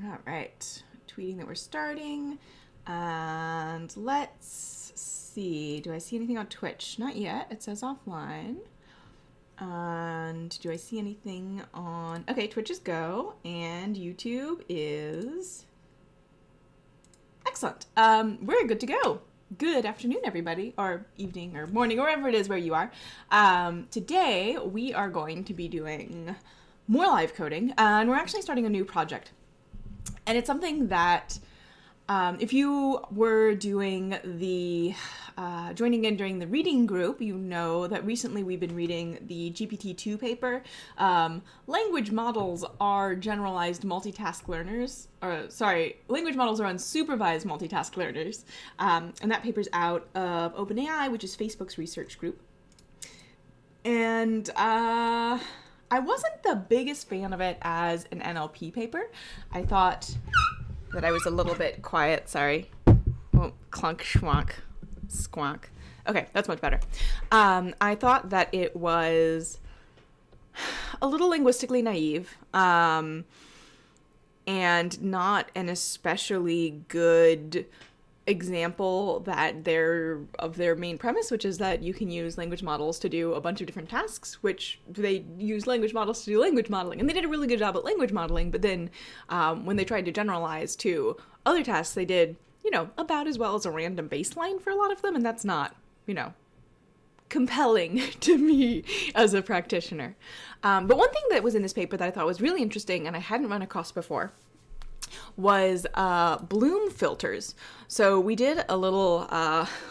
All right, tweeting that we're starting. And let's see. Do I see anything on Twitch? Not yet. It says offline. And do I see anything on... Okay, Twitch is go. And YouTube is... Excellent. We're good to go. Good afternoon, everybody, or evening, or morning, or wherever it is where you are. Today, we are going to be doing more live coding, and we're actually starting a new project. And it's something that, if you were doing the, joining in during the reading group, you know that recently we've been reading the GPT-2 paper. Language models are generalized multitask learners, language models are unsupervised multitask learners. And that paper's out of OpenAI, which is Facebook's research group. And, I wasn't the biggest fan of it as an NLP paper. I thought that I was a little bit quiet. Sorry. Oh, clunk, schwank, squonk. Okay, that's much better. I thought that it was a little linguistically naive, and not an especially good example that of their main premise, which is that you can use language models to do a bunch of different tasks, which they use language models to do language modeling, and they did a really good job at language modeling. But then when they tried to generalize to other tasks, they did about as well as a random baseline for a lot of them, and that's not compelling to me as a practitioner. But one thing that was in this paper that I thought was really interesting and I hadn't run across before was bloom filters. So we did a little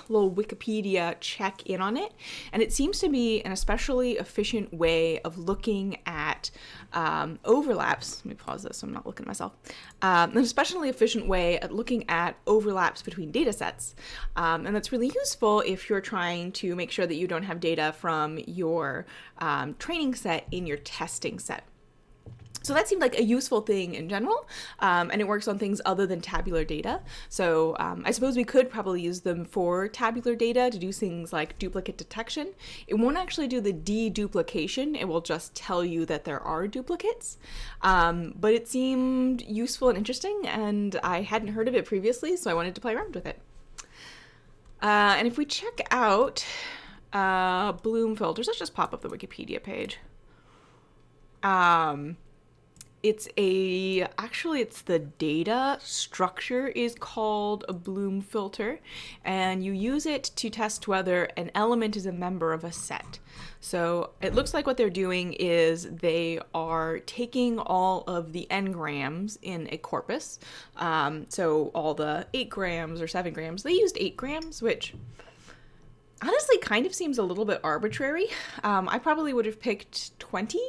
Wikipedia check in on it, and it seems to be an especially efficient way of looking at overlaps. Let me pause this so I'm not looking at myself. An especially efficient way at looking at overlaps between data sets. And that's really useful if you're trying to make sure that you don't have data from your training set in your testing set. So that seemed like a useful thing in general, and it works on things other than tabular data. So I suppose we could probably use them for tabular data to do things like duplicate detection. It won't actually do the deduplication. It will just tell you that there are duplicates. But it seemed useful and interesting, and I hadn't heard of it previously, so I wanted to play around with it. And if we check out bloom filters, let's just pop up the Wikipedia page. It's the data structure is called a bloom filter, and you use it to test whether an element is a member of a set. So it looks like what they're doing is they are taking all of the n-grams in a corpus. So all the 8 grams or 7 grams, they used 8 grams, which honestly kind of seems a little bit arbitrary. I probably would have picked 20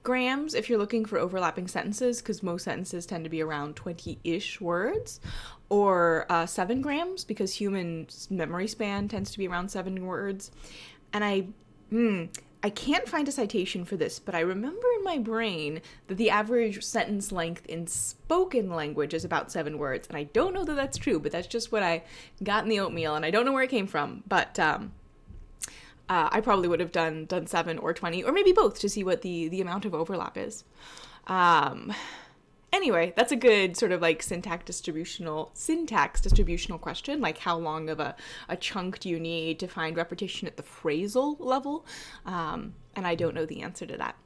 grams if you're looking for overlapping sentences, because most sentences tend to be around 20-ish words, or 7 grams because human memory span tends to be around 7 words. And I can't find a citation for this, but I remember in my brain that the average sentence length in spoken language is about 7 words, and I don't know that that's true, but that's just what I got in the oatmeal, and I don't know where it came from, but I probably would have done 7 or 20, or maybe both, to see what the amount of overlap is. Anyway, that's a good sort of like syntax distributional question, like how long of a chunk do you need to find repetition at the phrasal level? And I don't know the answer to that.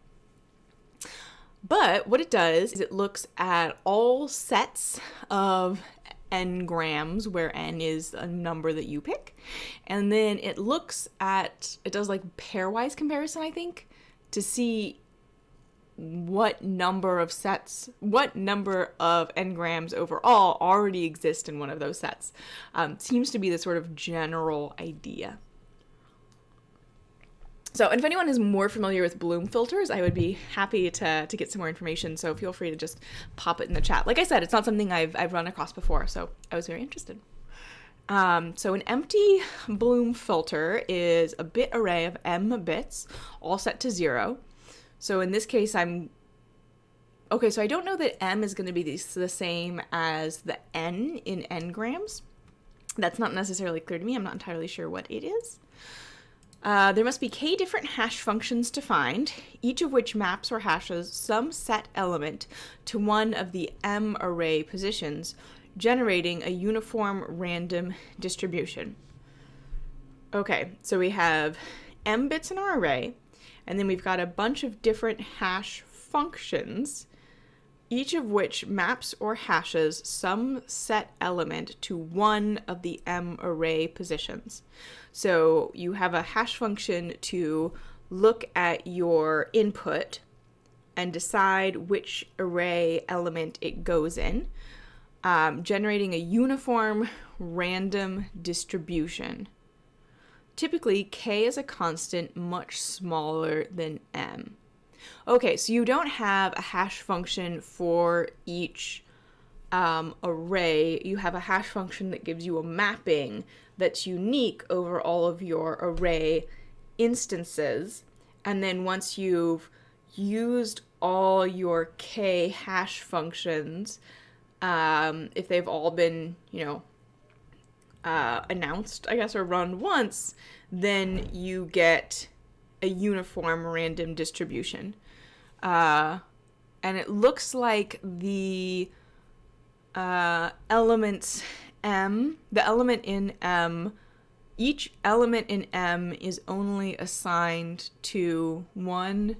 But what it does is it looks at all sets of n-grams, where n is a number that you pick, and then it does like pairwise comparison, I think, to see what number of n-grams overall already exist in one of those sets. Seems to be the sort of general idea. So, and if anyone is more familiar with bloom filters, I would be happy to get some more information, so feel free to just pop it in the chat. Like I said, it's not something I've run across before, so I was very interested. So an empty bloom filter is a bit array of m bits, all set to 0. So in this case, so I don't know that m is going to be the same as the n in n-grams. That's not necessarily clear to me. I'm not entirely sure what it is. There must be k different hash functions defined, each of which maps or hashes some set element to one of the m array positions, generating a uniform random distribution. Okay, so we have m bits in our array, and then we've got a bunch of different hash functions, each of which maps or hashes some set element to one of the m array positions. So you have a hash function to look at your input and decide which array element it goes in, generating a uniform random distribution. Typically, k is a constant much smaller than m. Okay, so you don't have a hash function for each array. You have a hash function that gives you a mapping that's unique over all of your array instances. And then once you've used all your k hash functions, if they've all been, announced, I guess, or run once, then you get a uniform random distribution. And it looks like the elements m, the element in m, each element in m is only assigned to one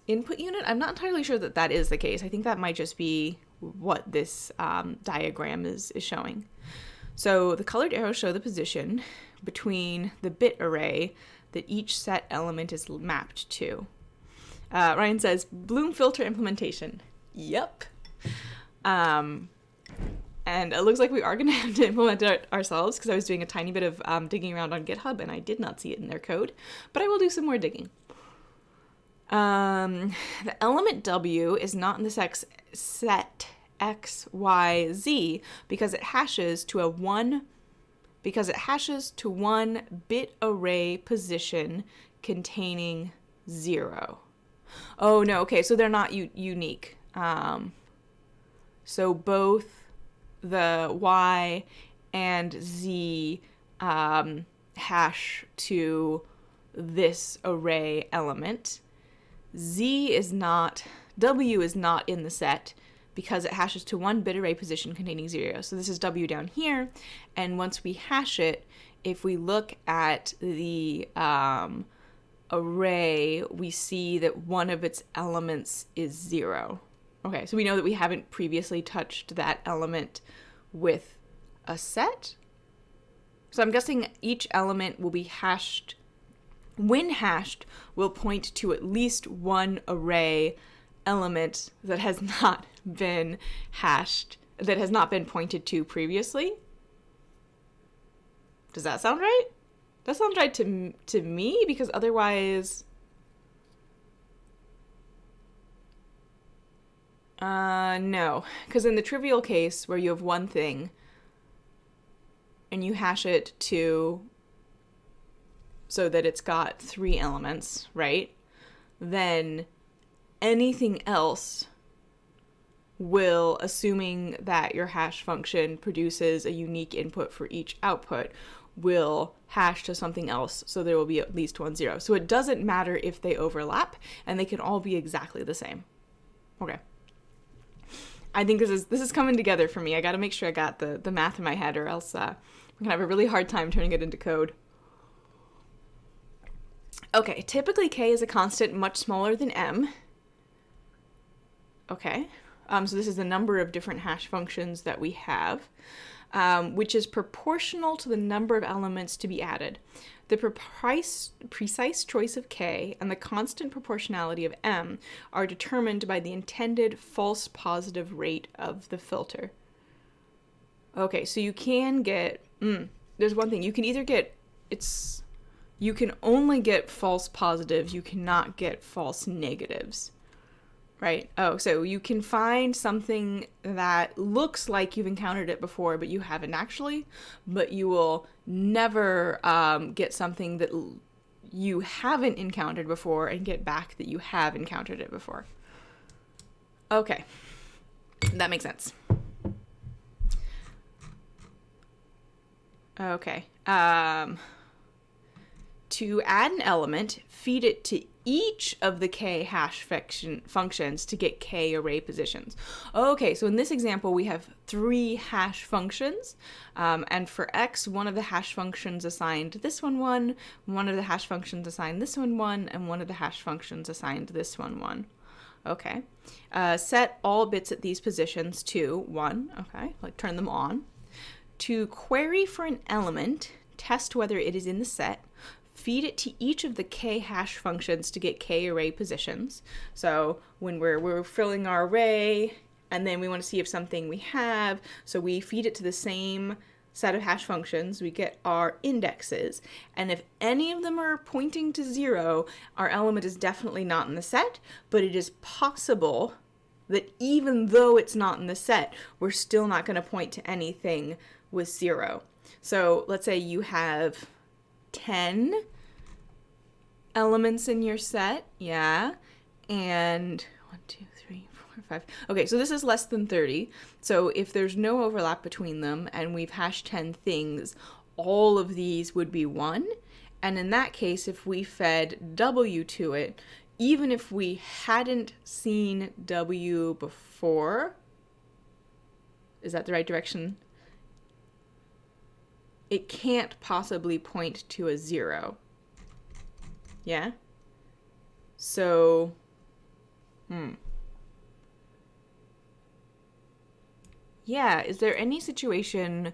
input unit. I'm not entirely sure that that is the case. I think that might just be what this diagram is showing. So the colored arrows show the position between the bit array that each set element is mapped to. Ryan says, Bloom filter implementation. Yep. And it looks like we are going to have to implement it ourselves, because I was doing a tiny bit of digging around on GitHub and I did not see it in their code, but I will do some more digging. The element W is not in this set X, Y, Z because it hashes to one bit array position containing 0. Oh no, okay, so they're not unique. So both the Y and Z hash to this array element. W is not in the set because it hashes to one bit array position containing 0. So this is W down here, and once we hash it, if we look at the array, we see that one of its elements is 0. Okay, so we know that we haven't previously touched that element with a set. So I'm guessing each element will be hashed. When hashed, will point to at least one array element that has not been hashed, that has not been pointed to previously. Does that sound right? That sounds right to me, because otherwise... no, because in the trivial case where you have one thing and you hash it to so that it's got 3 elements, right? Then anything else will, assuming that your hash function produces a unique input for each output, will hash to something else, so there will be at least one 0. So it doesn't matter if they overlap, and they can all be exactly the same. Okay. I think this is coming together for me. I got to make sure I got the math in my head, or else I'm going to have a really hard time turning it into code. Okay, typically k is a constant much smaller than m. Okay, so this is the number of different hash functions that we have, which is proportional to the number of elements to be added. The precise choice of k and the constant proportionality of m are determined by the intended false positive rate of the filter. Okay, so you can get, there's one thing, you can either get, you can only get false positives, you cannot get false negatives, right? Oh, so you can find something that looks like you've encountered it before, but you haven't actually, but you will never get something that you haven't encountered before and get back that you have encountered it before. Okay, that makes sense. Okay, to add an element, feed it to each of the k hash functions to get k array positions. Okay, so in this example, we have 3 hash functions, and for x, one of the hash functions assigned this one 1, one of the hash functions assigned this one 1, and one of the hash functions assigned this one 1. Okay, set all bits at these positions to 1, okay, like turn them on. To query for an element, test whether it is in the set, feed it to each of the k hash functions to get k array positions. So when we're filling our array, and then we want to see if something we have, so we feed it to the same set of hash functions, we get our indexes, and if any of them are pointing to 0, our element is definitely not in the set, but it is possible that even though it's not in the set, we're still not going to point to anything with 0. So let's say you have 10 elements in your set, yeah, and 1, 2, 3, 4, 5. Okay, so this is less than 30. So if there's no overlap between them and we've hashed 10 things, all of these would be 1. And in that case, if we fed W to it, even if we hadn't seen W before, is that the right direction? It can't possibly point to a 0. Yeah? So, yeah, is there any situation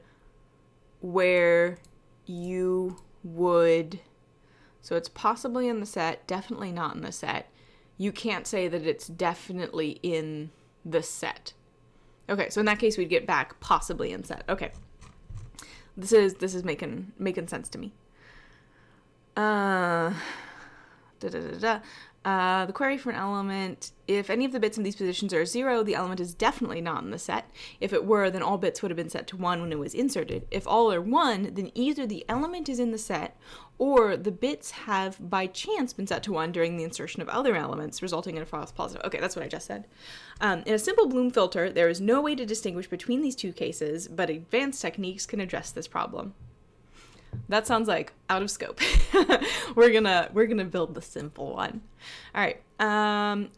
where you would, so it's possibly in the set, definitely not in the set. You can't say that it's definitely in the set. Okay, so in that case, we'd get back possibly in set. Okay. This is making sense to me. The query for an element, if any of the bits in these positions are 0, the element is definitely not in the set. If it were, then all bits would have been set to 1 when it was inserted. If all are 1, then either the element is in the set, or the bits have by chance been set to 1 during the insertion of other elements, resulting in a false positive. Okay, that's what I just said. In a simple Bloom filter, there is no way to distinguish between these two cases, but advanced techniques can address this problem. That sounds like out of scope. We're gonna build the simple one. All right,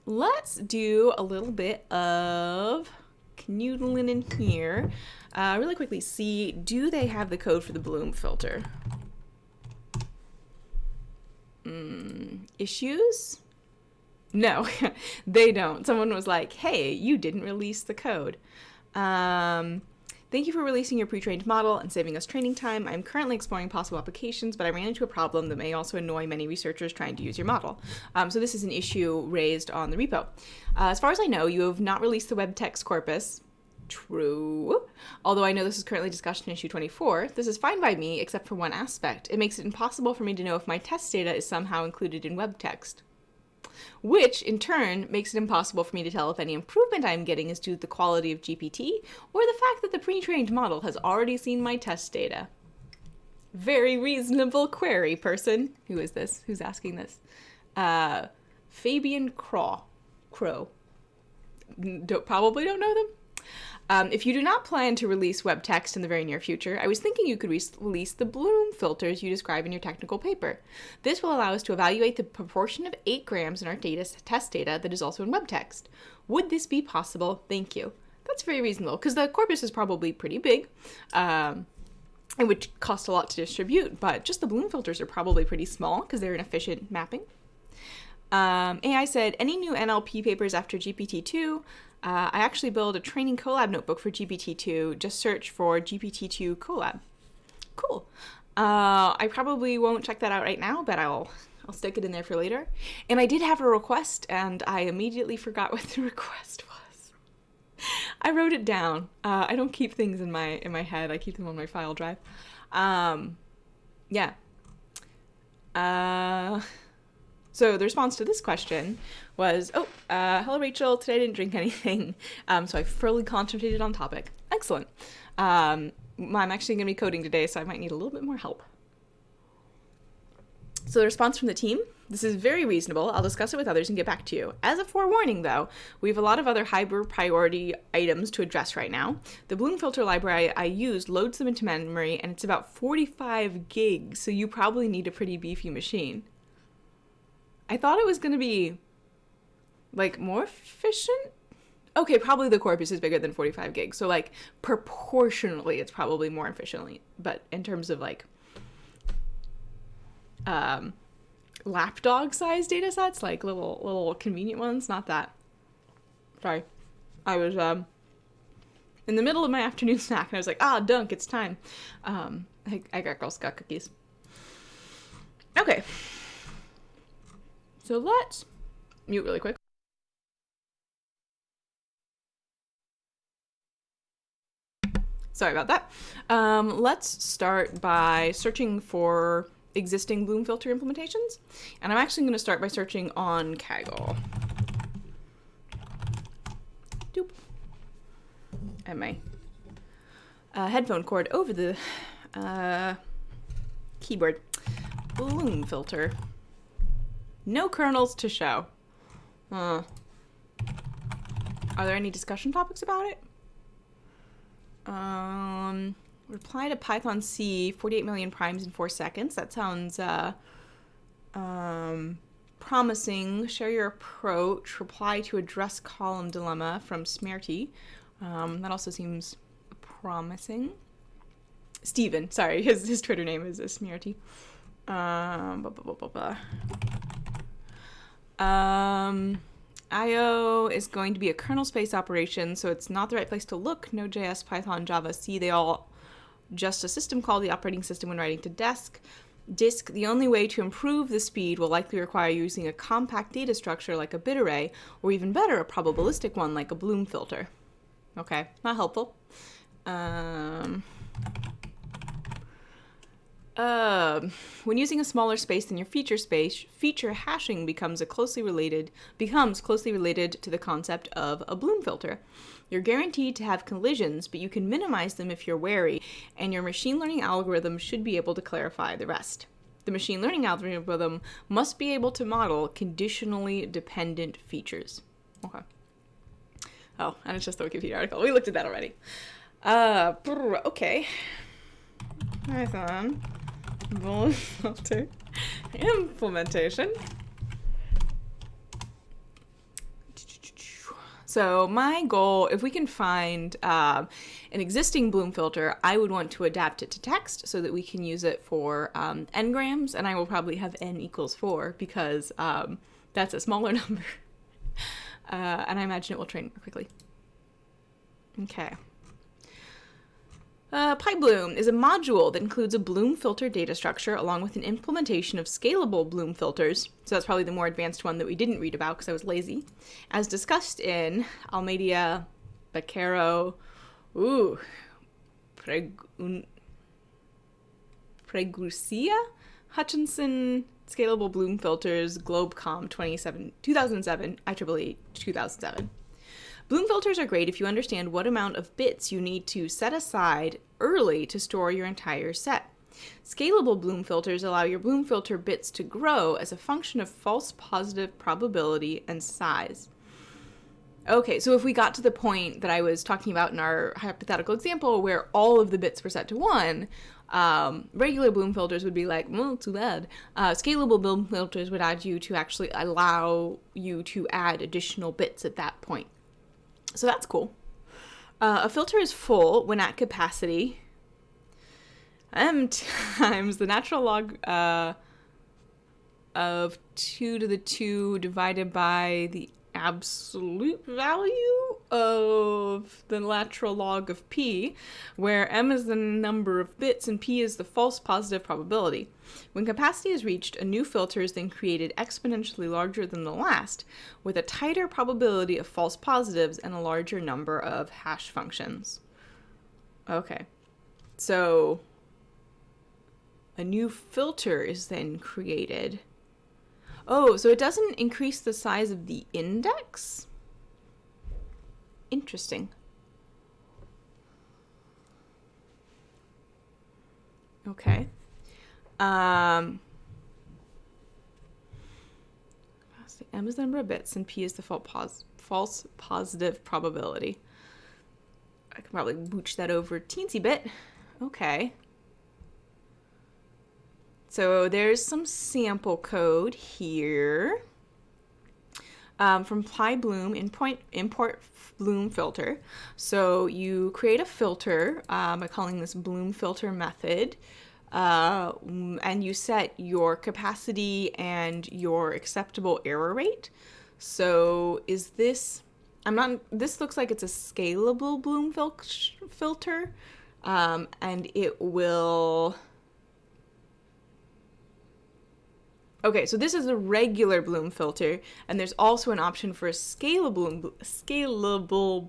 let's do a little bit of canoodling in here. Really quickly, see, do they have the code for the Bloom filter? Issues? No, they don't. Someone was like, hey, you didn't release the code. Thank you for releasing your pre-trained model and saving us training time. I'm currently exploring possible applications, but I ran into a problem that may also annoy many researchers trying to use your model. So this is an issue raised on the repo. As far as I know, you have not released the web text corpus. True. Although I know this is currently discussed in issue 24, this is fine by me except for one aspect. It makes it impossible for me to know if my test data is somehow included in web text, which in turn makes it impossible for me to tell if any improvement I'm getting is due to the quality of GPT or the fact that the pre-trained model has already seen my test data. Very reasonable query, person. Who is this? Who's asking this? Fabian Crow. Probably don't know them. If you do not plan to release web text in the very near future, I was thinking you could release the Bloom filters you describe in your technical paper. This will allow us to evaluate the proportion of 8 grams in our test data that is also in web text. Would this be possible? Thank you. That's very reasonable, because the corpus is probably pretty big, and would cost a lot to distribute, but just the Bloom filters are probably pretty small, because they're an efficient mapping. AI said, any new NLP papers after GPT-2? I actually built a training Colab notebook for GPT-2. Just search for GPT-2 Colab. Cool. I probably won't check that out right now, but I'll stick it in there for later. And I did have a request, and I immediately forgot what the request was. I wrote it down. I don't keep things in my head. I keep them on my file drive. Yeah. So the response to this question was, hello, Rachel. Today I didn't drink anything, so I fully concentrated on topic. Excellent. I'm actually going to be coding today, so I might need a little bit more help. So the response from the team This is very reasonable. I'll discuss it with others and get back to you. As a forewarning, though, we have a lot of other hyper priority items to address right now. The Bloom filter library I used loads them into memory, and it's about 45 gigs, so you probably need a pretty beefy machine. I thought it was going to be, like, more efficient? Okay, probably the corpus is bigger than 45 gigs, so, like, proportionally, it's probably more efficiently. But in terms of, like, lapdog size data sets, like little convenient ones, not that. Sorry. I was in the middle of my afternoon snack and I was like, dunk, it's time. I got Girl Scout cookies. Okay. So let's mute really quick. Sorry about that. Let's start by searching for existing Bloom filter implementations. And I'm actually going to start by searching on Kaggle. Doop. And my headphone cord over the keyboard. Bloom filter. No kernels to show. Are there any discussion topics about it? Reply to Python C, 48 million primes in 4 seconds. That sounds promising. Share your approach. Reply to address column dilemma from Smerty. That also seems promising. Steven, sorry, his Twitter name is Smerty. IO is going to be a kernel space operation, so it's not the right place to look. Node.js, Python, Java, C, they all just a system call, the operating system when writing to disk. The only way to improve the speed will likely require using a compact data structure like a bit array, or even better, a probabilistic one like a Bloom filter. Okay, not helpful. When using a smaller space than your feature space, feature hashing becomes closely related to the concept of a Bloom filter. You're guaranteed to have collisions, but you can minimize them if you're wary, and your machine learning algorithm should be able to clarify the rest. The machine learning algorithm must be able to model conditionally dependent features. Okay. Oh, and it's just the Wikipedia article. We looked at that already. Okay. Python Bloom filter implementation. So my goal, if we can find an existing Bloom filter, I would want to adapt it to text so that we can use it for n-grams, and I will probably have n equals 4 because that's a smaller number. And I imagine it will train more quickly. Okay. PyBloom is a module that includes a Bloom filter data structure along with an implementation of scalable Bloom filters. So that's probably the more advanced one that we didn't read about because I was lazy. As discussed in Almeida, Beccaro, Pregucia, Hutchinson, Scalable Bloom Filters, GlobeCom 2007, IEEE 2007. Bloom filters are great if you understand what amount of bits you need to set aside early to store your entire set. Scalable Bloom filters allow your Bloom filter bits to grow as a function of false positive probability and size. Okay, so if we got to the point that I was talking about in our hypothetical example where all of the bits were set to 1, regular Bloom filters would be like, well, too bad. Scalable Bloom filters would actually allow you to add additional bits at that point. So that's cool. A filter is full when at capacity m times the natural log of 2 to the 2 divided by the absolute value of the natural log of p, where m is the number of bits and p is the false positive probability. When capacity is reached, a new filter is then created exponentially larger than the last, with a tighter probability of false positives and a larger number of hash functions. Okay, so a new filter is then created. Oh, so it doesn't increase the size of the index? Interesting. Okay. So M is the number of bits and P is the false positive probability. I can probably mooch that over a teensy bit. Okay. So there's some sample code here from PyBloom, import Bloom filter. So you create a filter by calling this Bloom filter method, and you set your capacity and your acceptable error rate. So is this, this looks like it's a scalable Bloom filter, and it will, okay, so this is a regular Bloom filter, and there's also an option for a scalable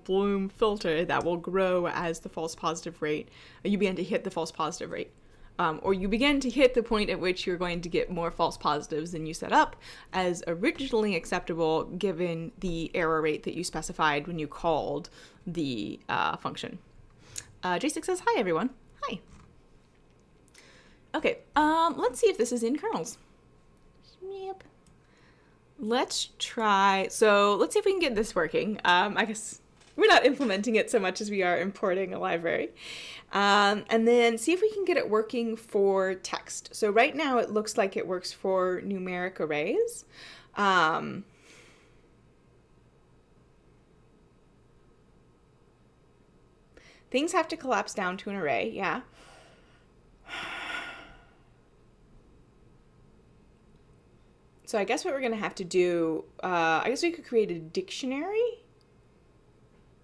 Bloom filter that will grow as the false positive rate, you begin to hit the false positive rate. Or you begin to hit the point at which you're going to get more false positives than you set up as originally acceptable given the error rate that you specified when you called the function. J6 says, hi everyone. Hi. Okay, let's see if this is in kernels. Yep. Let's try, so let's see if we can get this working. I guess we're not implementing it so much as we are importing a library. And then see if we can get it working for text. So right now it looks like it works for numeric arrays. Things have to collapse down to an array, yeah. So I guess what we're gonna have to do, I guess we could create a dictionary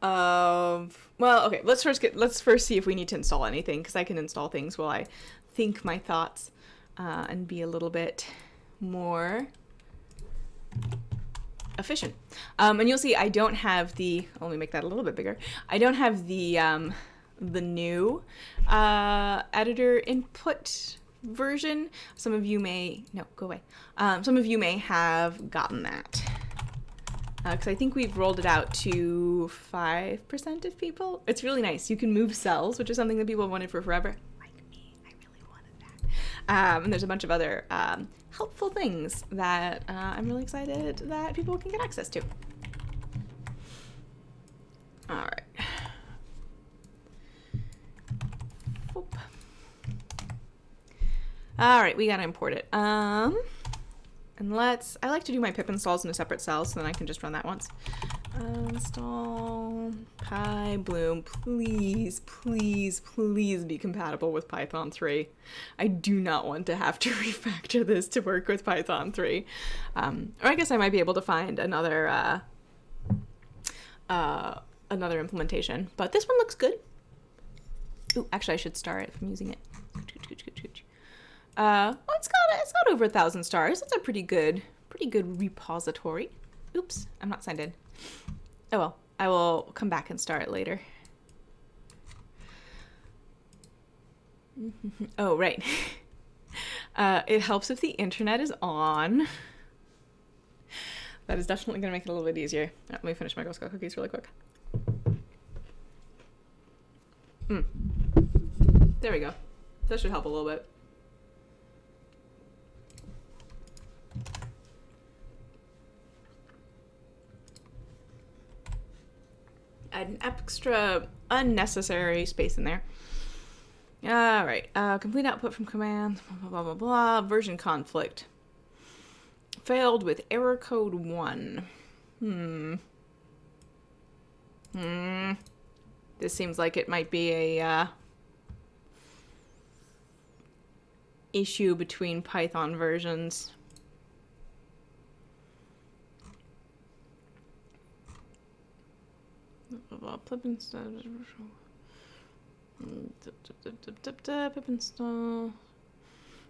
of, well, okay, let's first see if we need to install anything, because I can install things while I think my thoughts and be a little bit more efficient. And you'll see I don't have the, let me make that a little bit bigger. I don't have the new editor input version. Some of you may, no, go away. Some of you may have gotten that. Because I think we've rolled it out to 5% of people. It's really nice. You can move cells, which is something that people have wanted for forever. Like me, I really wanted that. And there's a bunch of other helpful things that I'm really excited that people can get access to. All right. Oop. All right, we gotta import it. And I like to do my pip installs in a separate cell so then I can just run that once. Install PyBloom, please, please, please be compatible with Python 3. I do not want to have to refactor this to work with Python 3. Or I guess I might be able to find another implementation, but this one looks good. Ooh, actually I should star it if I'm using it. Well, it's got over 1,000 stars. That's a pretty good repository. Oops, I'm not signed in. Oh well, I will come back and star it later. Oh, right. It helps if the internet is on. That is definitely going to make it a little bit easier. Let me finish my Girl Scout cookies really quick. There we go. That should help a little bit. Add an extra unnecessary space in there. All right, complete output from commands, blah, blah, blah, blah, version conflict. Failed with error code 1. This seems like it might be a issue between Python versions. Pip install.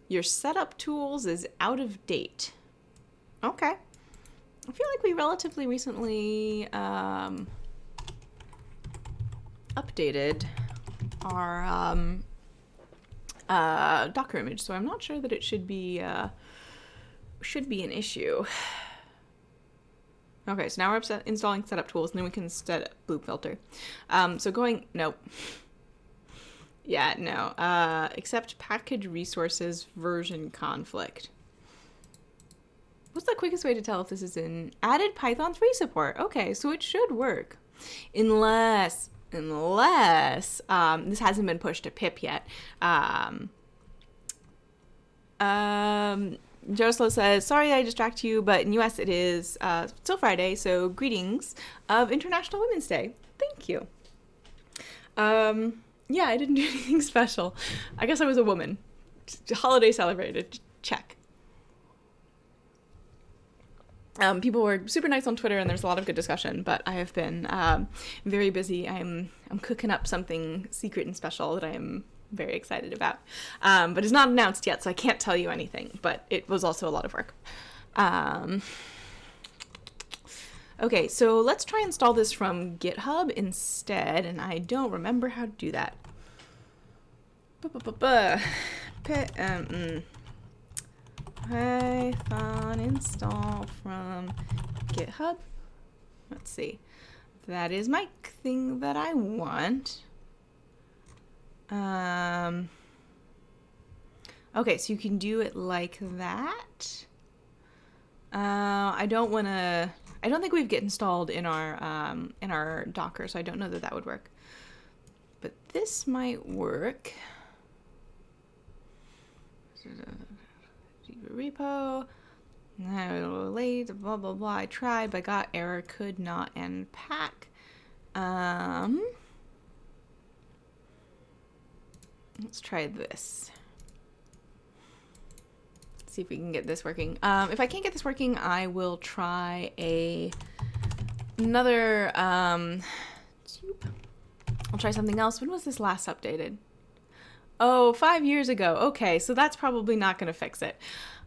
Your setup tools is out of date. Okay. I feel like we relatively recently updated our Docker image, so I'm not sure that it should be an issue. Okay, so now we're installing setup tools, and then we can set up Bloom filter. So nope. Yeah, no. Accept package resources version conflict. What's the quickest way to tell if this is in added Python 3 support? Okay, so it should work. Unless this hasn't been pushed to pip yet. Joslo says, sorry I distract you, but in US it is still Friday, so greetings of International Women's Day. Thank you. Yeah, I didn't do anything special. I guess I was a woman. Holiday celebrated. Check. People were super nice on Twitter, and there's a lot of good discussion, but I have been very busy. I'm cooking up something secret and special that I'm very excited about. But it's not announced yet, so I can't tell you anything, but it was also a lot of work. Okay, so let's try and install this from GitHub instead, and I don't remember how to do that. Python install from GitHub. Let's see. That is my thing that I want. Okay, so you can do it like that. I don't think we've Git installed in our Docker, so I don't know that would work. But this might work. Repo. Late, blah blah blah. I tried, but got error, could not unpack. Let's try this. See if we can get this working. If I can't get this working, I will try another. I'll try something else. When was this last updated? Oh, 5 years ago. Okay, so that's probably not going to fix it.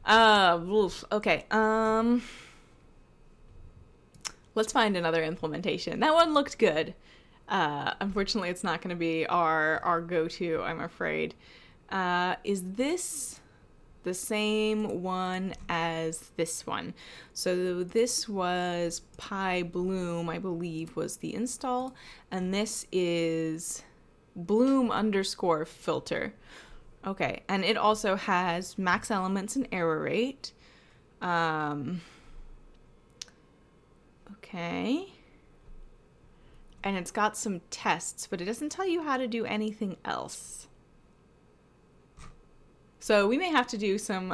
Okay. Let's find another implementation. That one looked good. Unfortunately, it's not going to be our go-to, I'm afraid. Is this the same one as this one? So this was PyBloom, I believe, was the install, and this is Bloom_filter. Okay, and it also has max elements and error rate. Okay. And it's got some tests, but it doesn't tell you how to do anything else. So we may have to do some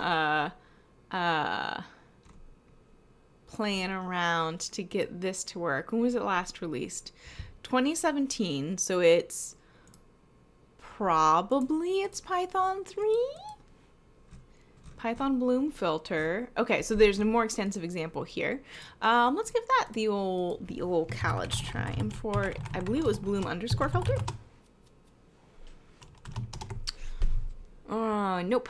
playing around to get this to work. When was it last released? 2017, so it's Python 3? Python Bloom filter. Okay, so there's a more extensive example here. Let's give that the old college try. And for, I believe it was Bloom_filter. Nope.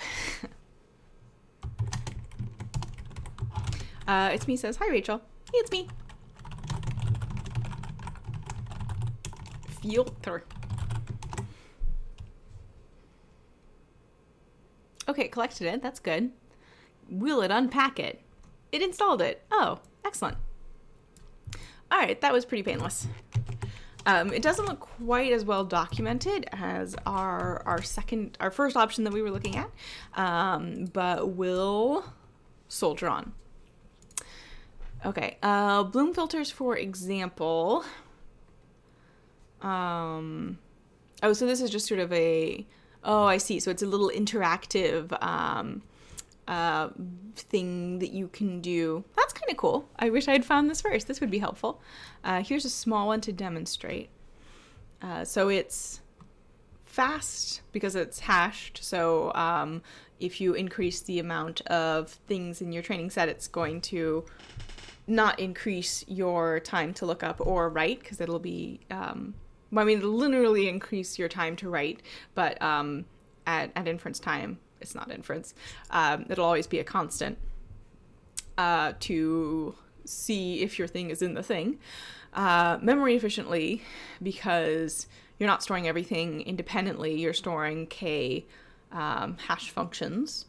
It's me says, hi Rachel. Hey, it's me. Filter. Okay, collected it. That's good. Will it unpack it? It installed it. Oh, excellent. All right, that was pretty painless. It doesn't look quite as well documented as our first option that we were looking at, but we'll soldier on. Okay, Bloom filters, for example. Oh, so this is just sort of a. Oh, I see. So it's a little interactive thing that you can do. That's kind of cool. I wish I had found this first. This would be helpful. Here's a small one to demonstrate. So it's fast because it's hashed. So if you increase the amount of things in your training set, it's going to not increase your time to look up or write, because it'll be... it'll literally increase your time to write, but at inference time, it's not inference. It'll always be a constant to see if your thing is in the thing. Memory efficiently, because you're not storing everything independently. You're storing k hash functions,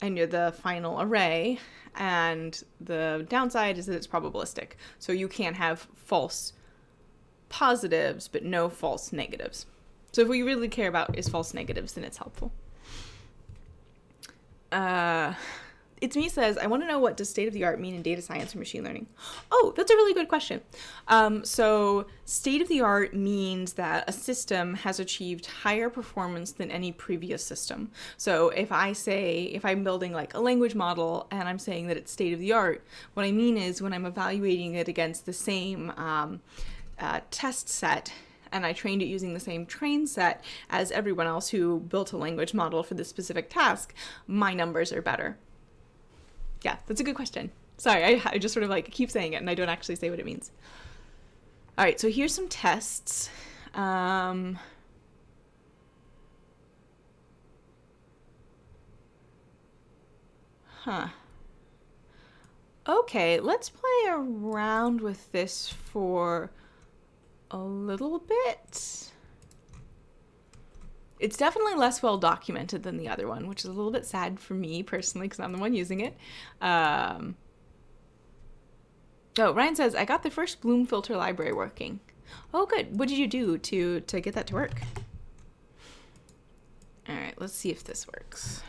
and you're the final array. And the downside is that it's probabilistic, so you can't have false positives but no false negatives. So if we really care about is false negatives, then it's helpful. It's Me says, I want to know what does state-of-the-art mean in data science or machine learning? Oh, that's a really good question. So state-of-the-art means that a system has achieved higher performance than any previous system. So if I'm building like a language model and I'm saying that it's state-of-the-art, what I mean is when I'm evaluating it against the same test set, and I trained it using the same train set as everyone else who built a language model for this specific task, my numbers are better. Yeah, that's a good question. Sorry, I just sort of like keep saying it and I don't actually say what it means. All right, so here's some tests. Okay, let's play around with this for a little bit. It's definitely less well documented than the other one, which is a little bit sad for me personally because I'm the one using it. Oh, Ryan says, I got the first Bloom filter library working. Oh, good. What did you do to get that to work? All right, let's see if this works.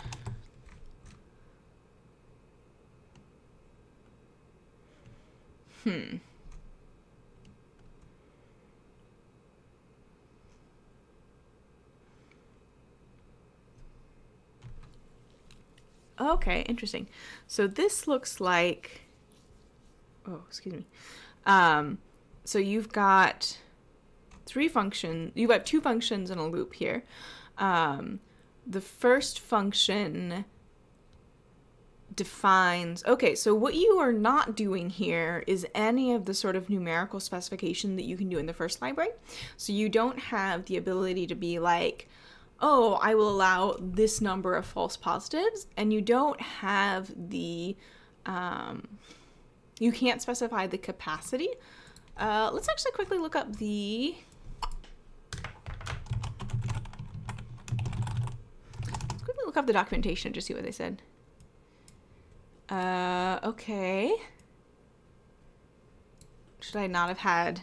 Okay, interesting. So this looks like, oh, excuse me. So you've got two functions in a loop here. The first function defines, okay, so what you are not doing here is any of the sort of numerical specification that you can do in the first library. So you don't have the ability to be like, oh, I will allow this number of false positives, and you don't have the, you can't specify the capacity. Let's actually quickly look up the documentation to see what they said. Okay. Should I not have had?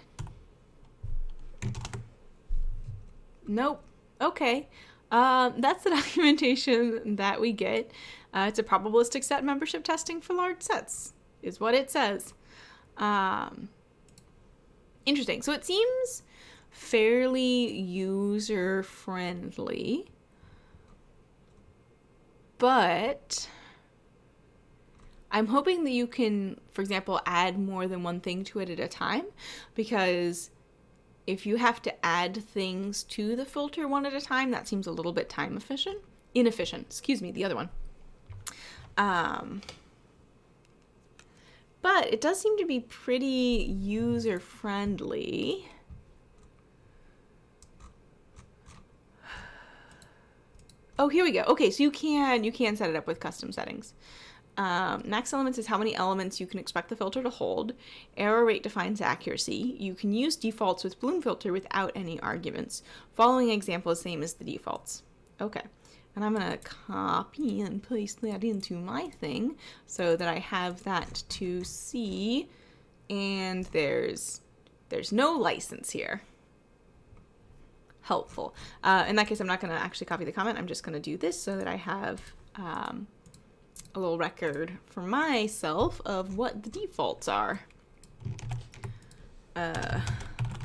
Nope. Okay. That's the documentation that we get. It's a probabilistic set membership testing for large sets, is what it says. Interesting. So it seems fairly user-friendly, but I'm hoping that you can, for example, add more than one thing to it at a time, because if you have to add things to the filter one at a time, that seems a little bit inefficient, excuse me, the other one. But it does seem to be pretty user-friendly. Oh, here we go. Okay, so you can set it up with custom settings. Max elements is how many elements you can expect the filter to hold. Error rate defines accuracy. You can use defaults with Bloom filter without any arguments. Following example is same as the defaults. Okay, and I'm gonna copy and paste that into my thing so that I have that to see. And there's no license here. Helpful. In that case, I'm not gonna actually copy the comment. I'm just gonna do this so that I have a little record for myself of what the defaults are.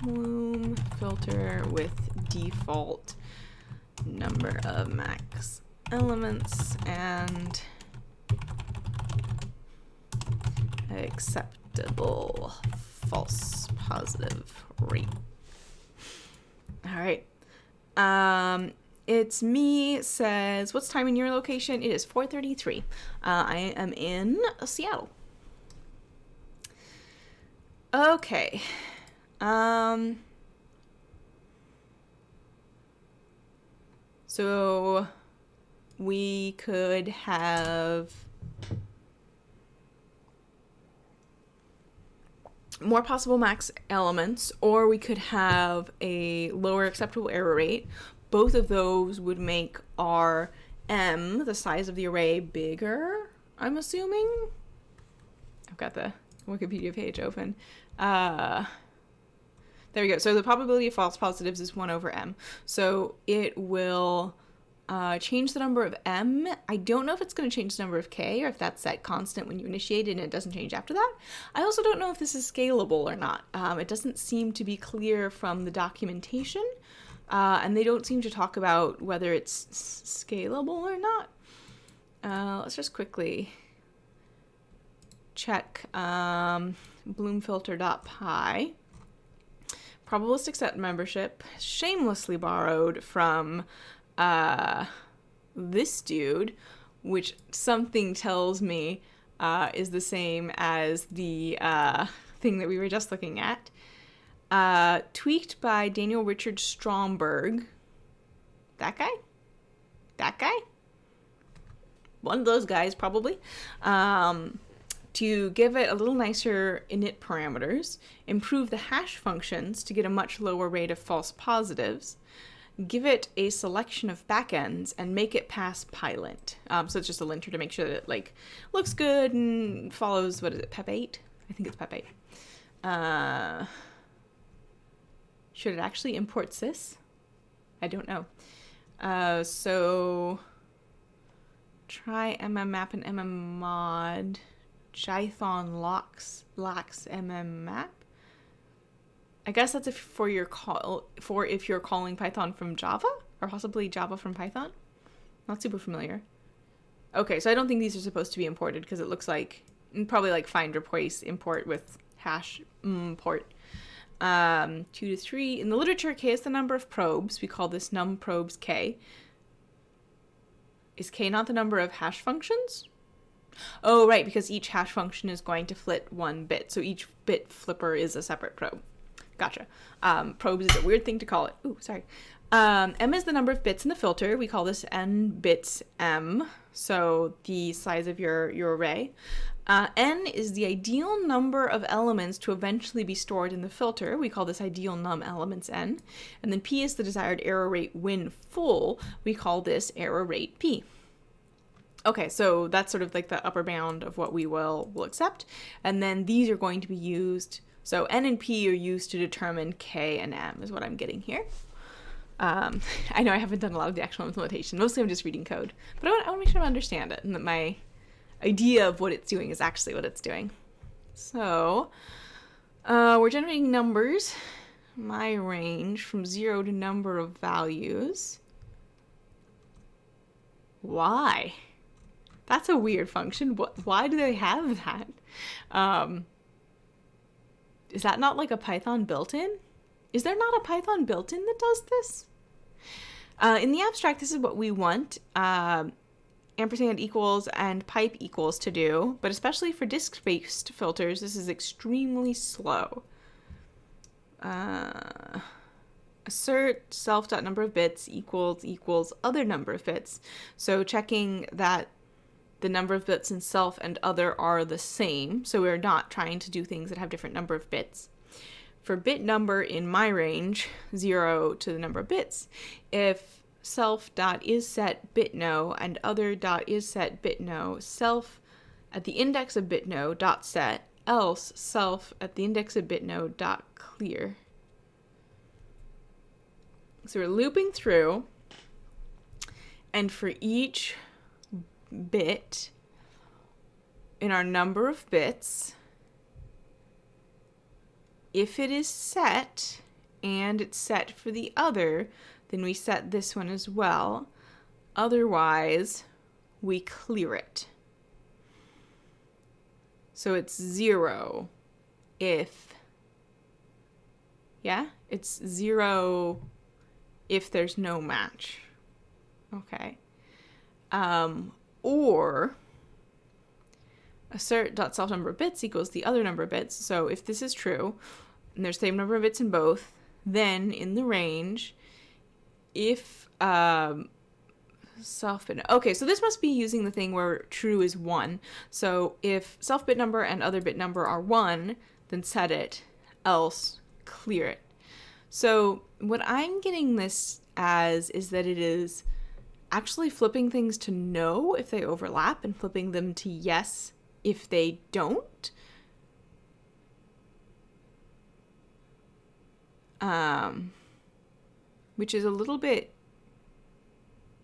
Bloom filter with default number of max elements and acceptable false positive rate. All right. It's Me says, what's time in your location? It is 4:33. I am in Seattle. Okay. So we could have more possible max elements, or we could have a lower acceptable error rate. Both of those would make our M, the size of the array, bigger, I'm assuming. I've got the Wikipedia page open. There we go. So the probability of false positives is 1 over M. So it will Change the number of M. I don't know if it's going to change the number of K or if that's set constant when you initiate it and it doesn't change after that. I also don't know if this is scalable or not. It doesn't seem to be clear from the documentation, and they don't seem to talk about whether it's scalable or not. Let's just quickly check bloomfilter.py. Probabilistic set membership, shamelessly borrowed from this dude, which something tells me is the same as the thing that we were just looking at. Tweaked by Daniel Richard Stromberg. That guy? That guy? One of those guys, probably. To give it a little nicer init parameters, improve the hash functions to get a much lower rate of false positives, give it a selection of backends, and make it pass Pylint. So it's just a linter to make sure that it like looks good and follows, what is it, PEP 8? I think it's PEP 8. Should it actually import sys? I don't know. So try mmmap and mmmod. Jython lacks mmmap. I guess that's if you're calling Python from Java, or possibly Java from Python. Not super familiar. Okay, so I don't think these are supposed to be imported because it looks like probably like find replace import with hash import. 2 to 3. In the literature, k is the number of probes. We call this num probes k. Is k not the number of hash functions? Oh, right, because each hash function is going to flip one bit. So each bit flipper is a separate probe. Gotcha. Probes is a weird thing to call it. Ooh, sorry. M is the number of bits in the filter. We call this n bits m, so the size of your array. N is the ideal number of elements to eventually be stored in the filter. We call this ideal num elements n. And then p is the desired error rate when full. We call this error rate p. Okay, so that's sort of like the upper bound of what we will accept. And then these are going to be used, so n and p are used to determine k and m is what I'm getting here. I know I haven't done a lot of the actual implementation. Mostly I'm just reading code. But I want to make sure I understand it and that my idea of what it's doing is actually what it's doing. So we're generating numbers. My range from 0 to number of values. Why? That's a weird function. Why do they have that? Is that not like a Python built-in? Is there not a Python built-in that does this? In the abstract, this is what we want ampersand equals and pipe equals to do, but especially for disk-based filters, this is extremely slow. Assert self.number of bits equals other number of bits. So checking that the number of bits in self and other are the same. So we're not trying to do things that have different number of bits. For bit number in my range, 0 to the number of bits, if self.isSet bitno and other.isSet bitno, self at the index of bitno dot set, else self at the index of bitno dot clear. So we're looping through, and for each bit in our number of bits, if it is set and it's set for the other, then we set this one as well. Otherwise, we clear it. So it's 0 if, yeah, it's 0 if there's no match. Okay. Or assert.self number of bits equals the other number of bits. So if this is true, and there's the same number of bits in both, then in the range, if self bit, okay, so this must be using the thing where true is 1. So if self bit number and other bit number are 1, then set it, else clear it. So what I'm getting this as is that it is actually flipping things to no if they overlap and flipping them to yes if they don't. Which is a little bit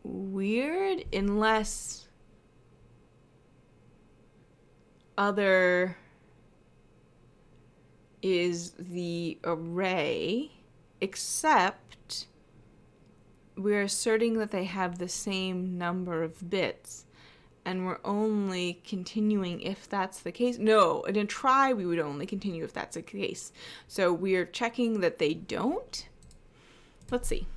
weird unless other is the array, except we're asserting that they have the same number of bits, and we're only continuing if that's the case. No, in a try, we would only continue if that's the case. So we're checking that they don't. Let's see.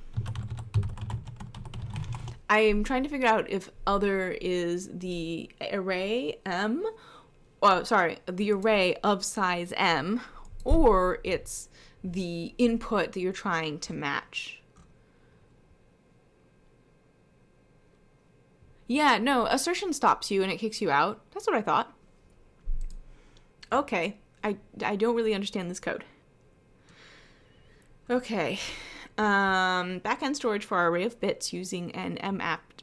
I am trying to figure out if other is the array M, the array of size M, or it's the input that you're trying to match. Yeah, no, assertion stops you and it kicks you out. That's what I thought. Okay, I don't really understand this code. Okay, backend storage for our array of bits using an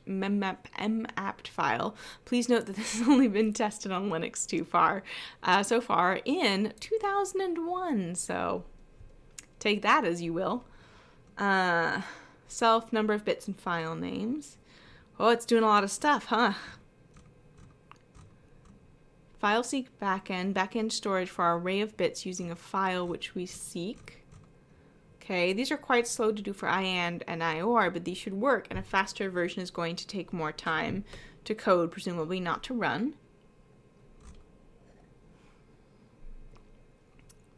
mapped file. Please note that this has only been tested on Linux so far in 2001, so take that as you will. Self, number of bits, and file names. Oh, it's doing a lot of stuff, huh? File seek backend storage for our array of bits using a file which we seek. Okay, these are quite slow to do for IAND and IOR, but these should work, and a faster version is going to take more time to code, presumably not to run.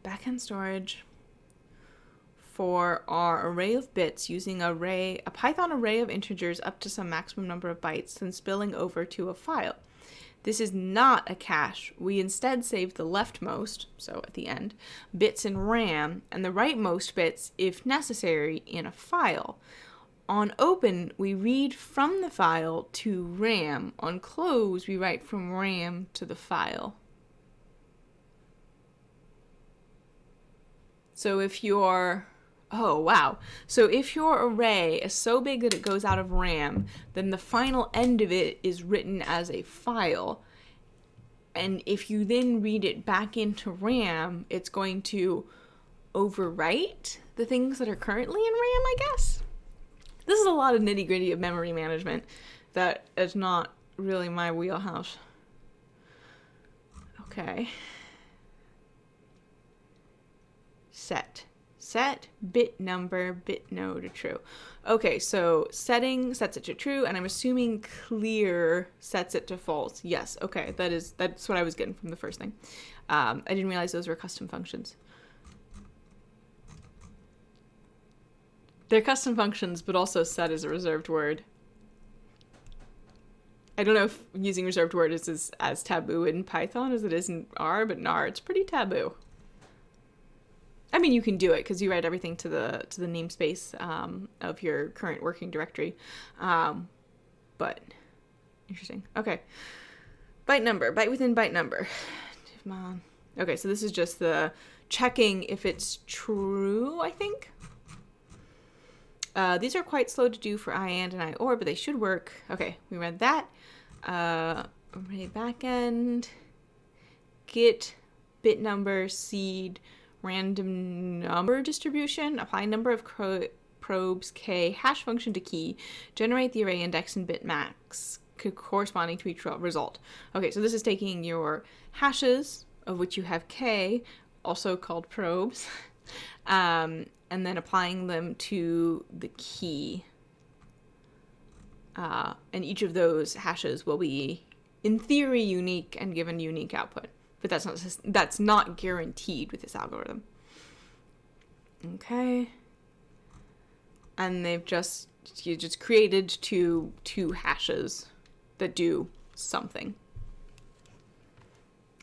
Backend storage for our array of bits using a Python array of integers up to some maximum number of bytes, then spilling over to a file. This is not a cache. We instead save the leftmost, so at the end, bits in RAM, and the rightmost bits, if necessary, in a file. On open, we read from the file to RAM. On close, we write from RAM to the file. So if your array is so big that it goes out of RAM, then the final end of it is written as a file. And if you then read it back into RAM, it's going to overwrite the things that are currently in RAM, I guess. This is a lot of nitty-gritty of memory management that is not really my wheelhouse. Okay. Set bit number, bit no to true. Okay, so setting sets it to true, and I'm assuming clear sets it to false. Yes, okay, that's what I was getting from the first thing. I didn't realize those were custom functions. They're custom functions, but also set is a reserved word. I don't know if using reserved word is as taboo in Python as it is in R, but in R it's pretty taboo. I mean, you can do it because you write everything to the namespace of your current working directory. But interesting. Okay. Byte within byte number. Okay, so this is just the checking if it's true, I think. These are quite slow to do for IAND and IOR, but they should work. Okay, we read that. Array backend, get, bit number, seed, random number distribution, apply number of probes, k, hash function to key, generate the array index and bit max corresponding to each result. Okay, so this is taking your hashes, of which you have k, also called probes, and then applying them to the key. And each of those hashes will be, in theory, unique and given unique output. But that's not guaranteed with this algorithm. Okay. And you just created two hashes that do something.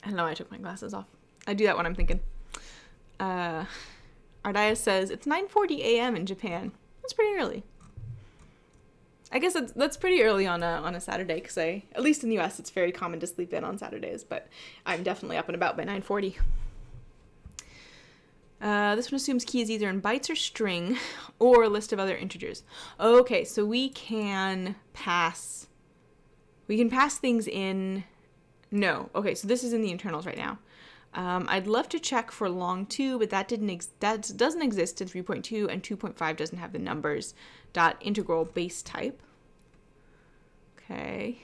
I don't know why I took my glasses off. I do that when I'm thinking. Ardias says, it's 9:40 a.m. in Japan. That's pretty early. I guess that's pretty early on a Saturday, because at least in the US, it's very common to sleep in on Saturdays, but I'm definitely up and about by 9:40. This one assumes key is either in bytes or string, or a list of other integers. Okay, so we can pass things in. No, okay, so this is in the internals right now. I'd love to check for long 2, but that doesn't exist in 3.2, and 2.5 doesn't have the numbers .integral base type. Okay.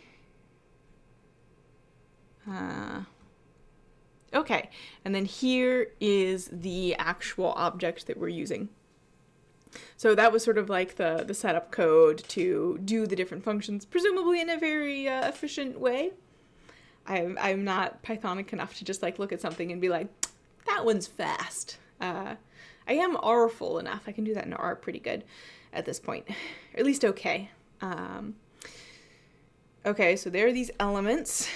Okay, and then here is the actual object that we're using. So that was sort of like the setup code to do the different functions, presumably in a very efficient way. I'm not Pythonic enough to just like look at something and be like, that one's fast. I am R-ful enough. I can do that in R pretty good at this point, or at least okay. Okay, so there are these elements.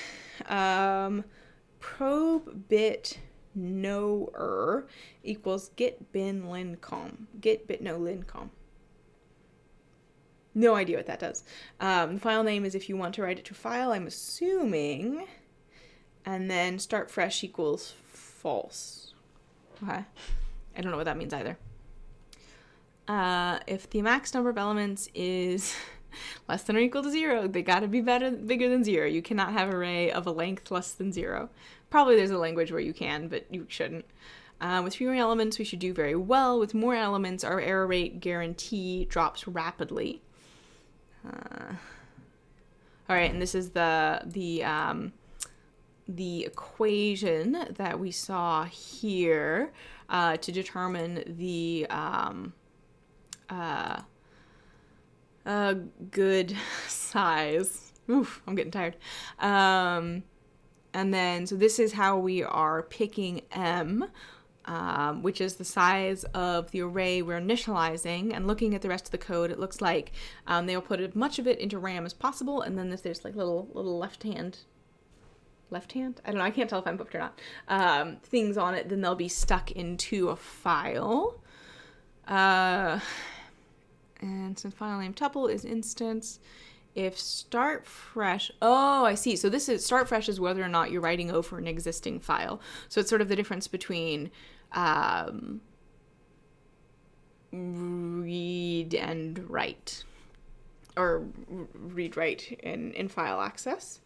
Probe bit no equals get bin lin com. Get bit no lin com. No idea what that does. The file name is if you want to write it to file, I'm assuming. And then start fresh equals false. Okay. I don't know what that means either. If the max number of elements is less than or equal to 0, they gotta be bigger than 0. You cannot have an array of a length less than 0. Probably there's a language where you can, but you shouldn't. With fewer elements, we should do very well. With more elements, our error rate guarantee drops rapidly. All right, and this is the equation that we saw here to determine the good size. Oof, I'm getting tired. And then, so this is how we are picking M, which is the size of the array we're initializing. And looking at the rest of the code, it looks like they'll put as much of it into RAM as possible. And then if there's like little left hand, I don't know, I can't tell if I'm booked or not, things on it, then they'll be stuck into a file. And since file name tuple is instance, if start fresh, oh, I see. So this is start fresh is whether or not you're writing over an existing file. So it's sort of the difference between read and write, or read write in file access.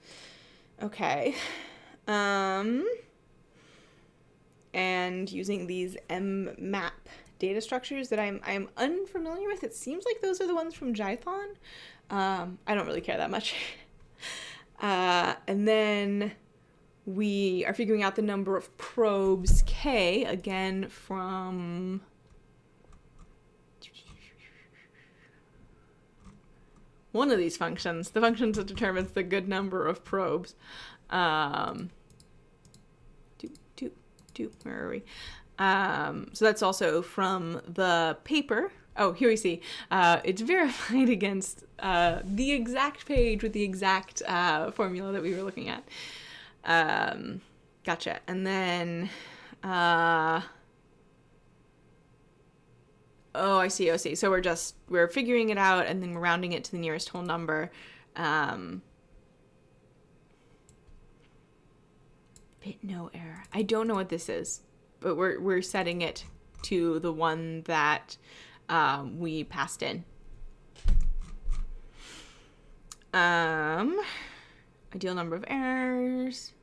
Okay. And using these mmap data structures that I'm unfamiliar with. It seems like those are the ones from Jython. I don't really care that much. And then we are figuring out the number of probes k, again from one of these functions, the function that determines the good number of probes. Where are we? So that's also from the paper. Oh, here we see. It's verified against the exact page with the exact formula that we were looking at. Gotcha. And then, oh, I see. So we're figuring it out, and then we're rounding it to the nearest whole number. Bit no error. I don't know what this is, but we're setting it to the one that we passed in. Ideal number of errors,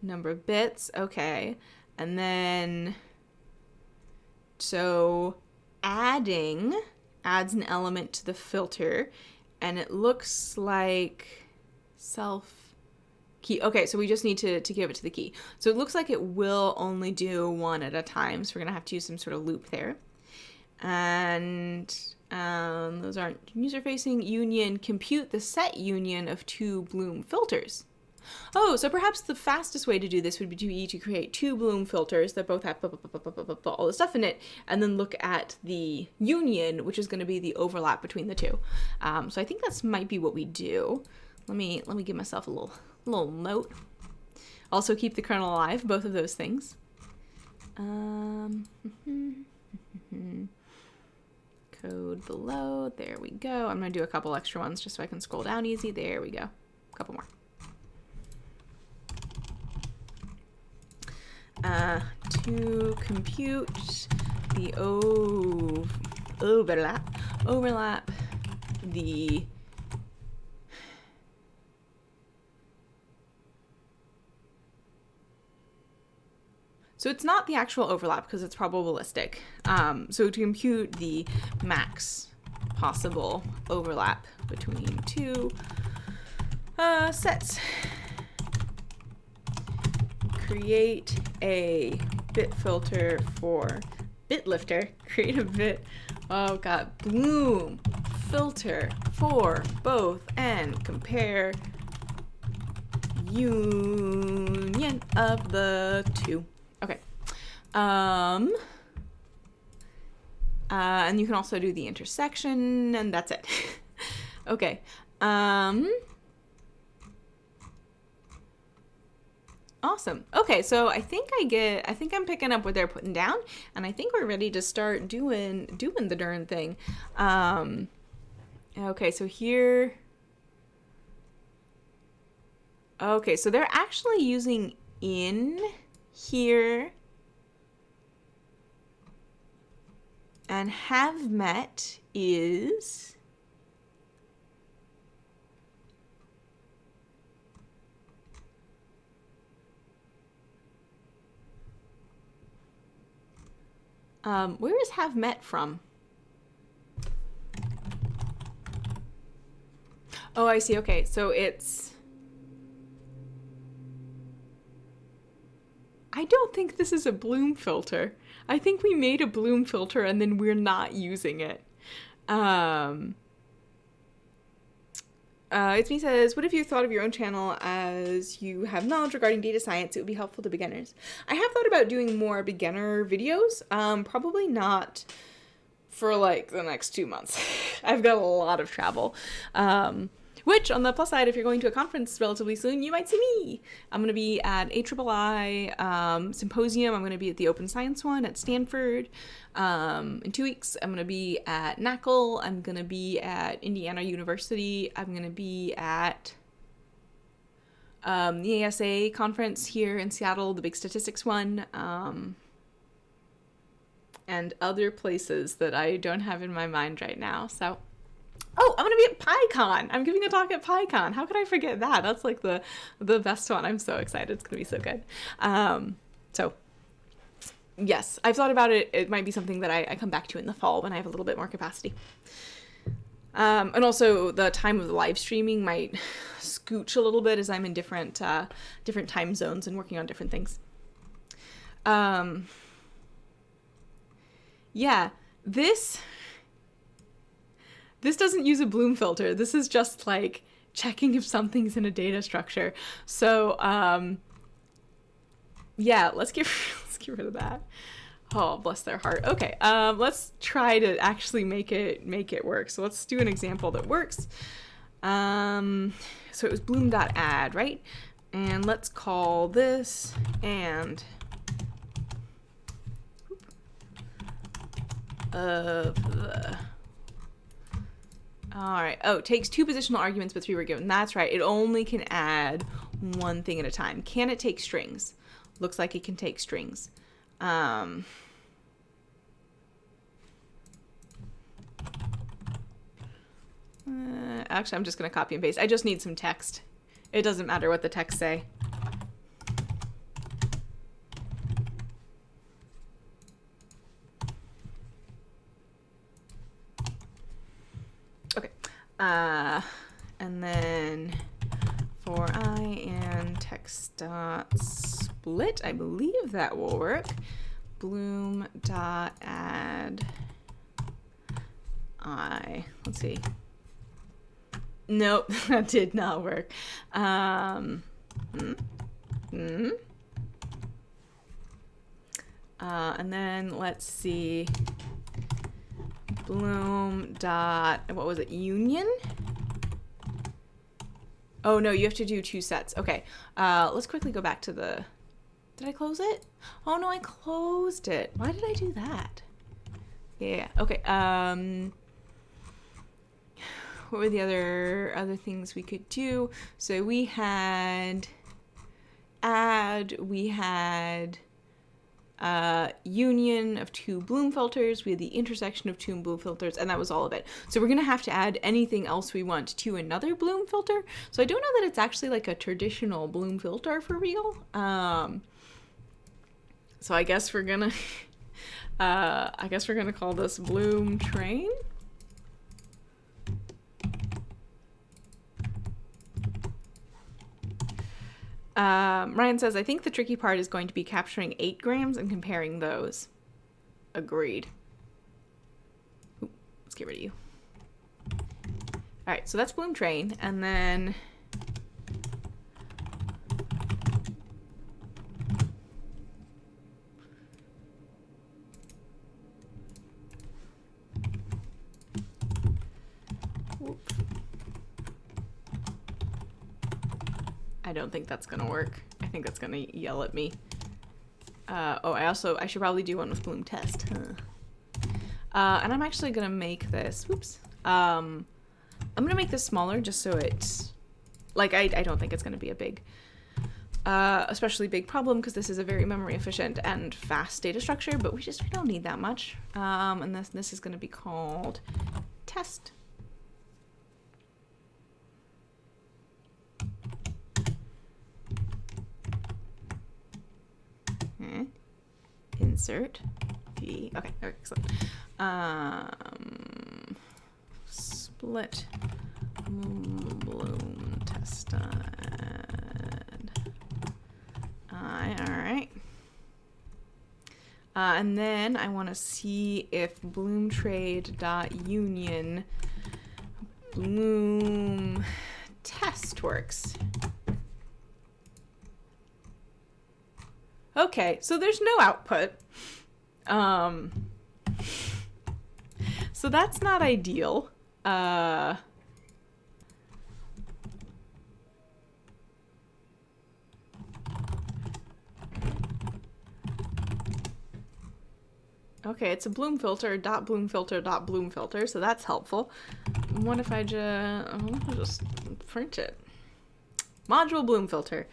number of bits, okay. And then, so adding adds an element to the filter, and it looks like self key. Okay, so we just need to give it to the key. So it looks like it will only do one at a time, so we're gonna have to use some sort of loop there. And those aren't user-facing. Union, compute the set union of two Bloom filters. Oh, so perhaps the fastest way to do this would be to create two Bloom filters that both have all the stuff in it, and then look at the union, which is going to be the overlap between the two. So I think that might be what we do. Let me give myself a little note. Also keep the kernel alive, both of those things. Code below, there we go. I'm gonna do a couple extra ones just so I can scroll down easy. There we go, a couple more. To compute the overlap the so it's not the actual overlap because it's probabilistic. So to compute the max possible overlap between two Sets. Create a bit filter for bit lifter. Create a bit, oh god, bloom filter for both and compare union of the two. Okay. And you can also do the intersection, and that's it. Okay. Awesome. Okay, so I think I'm picking up what they're putting down, and I think we're ready to start doing the darn thing. Okay, so here. Okay, so they're actually using in here and have met is where is have met from? Oh, I see. Okay, so it's, I don't think this is a bloom filter. I think we made a bloom filter and then we're not using it. It's me says, what if you thought of your own channel as you have knowledge regarding data science? It would be helpful to beginners. I have thought about doing more beginner videos. Probably not for like the next 2 months. I've got a lot of travel. Which, on the plus side, if you're going to a conference relatively soon, you might see me. I'm going to be at AIII Symposium. I'm going to be at the Open Science one at Stanford. In 2 weeks, I'm going to be at NACL. I'm going to be at Indiana University. I'm going to be at the ASA conference here in Seattle, the big statistics one, and other places that I don't have in my mind right now. So... Oh, I'm going to be at PyCon. I'm giving a talk at PyCon. How could I forget that? That's like the best one. I'm so excited. It's going to be so good. So, yes, I've thought about it. It might be something that I come back to in the fall when I have a little bit more capacity. And also the time of the live streaming might scooch a little bit as I'm in different time zones and working on different things. Yeah, this doesn't use a bloom filter. This is just like checking if something's in a data structure. So, yeah, let's get rid of that. Oh, bless their heart. Okay, let's try to actually make it work. So let's do an example that works. So it was bloom.add, right? And let's call this and of the... All right. Oh, it takes 2 positional arguments, but 3 were given. That's right. It only can add 1 thing at a time. Can it take strings? Looks like it can take strings. Actually, I'm just going to copy and paste. I just need some text. It doesn't matter what the text say. And then for I and text dot split, I believe that will work. Bloom dot add I. Let's see. Nope, that did not work. And then let's see. Bloom dot, what was it? Union? Oh no, you have to do 2 sets. Okay, let's quickly go back to the, did I close it? Oh no, I closed it. Why did I do that? Yeah, okay. What were the other things we could do? So we had add, we had union of 2 bloom filters, we had the intersection of 2 bloom filters, and that was all of it. So we're gonna have to add anything else we want to another bloom filter. So I don't know that it's actually like a traditional bloom filter for real. So I guess we're gonna call this bloom train. Ryan says, I think the tricky part is going to be capturing 8 grams and comparing those. Agreed. Ooh, let's get rid of you. All right, so that's Bloom Train, and then I don't think that's gonna work. I think that's gonna yell at me. I should probably do one with Bloom Test. And I'm actually gonna make this, I'm gonna make this smaller just so it's, like, I don't think it's gonna be a big, especially big problem, because this is a very memory efficient and fast data structure, but we don't need that much. And this is gonna be called test. Insert V. Okay, excellent. Split Bloom tested. All right. And then I want to see if bloomtrade.union Bloom test works. Okay, so there's no output. So that's not ideal. Okay, it's a Bloom filter, .bloom filter, .bloom filter, so that's helpful. What if I just print it? Module Bloom filter.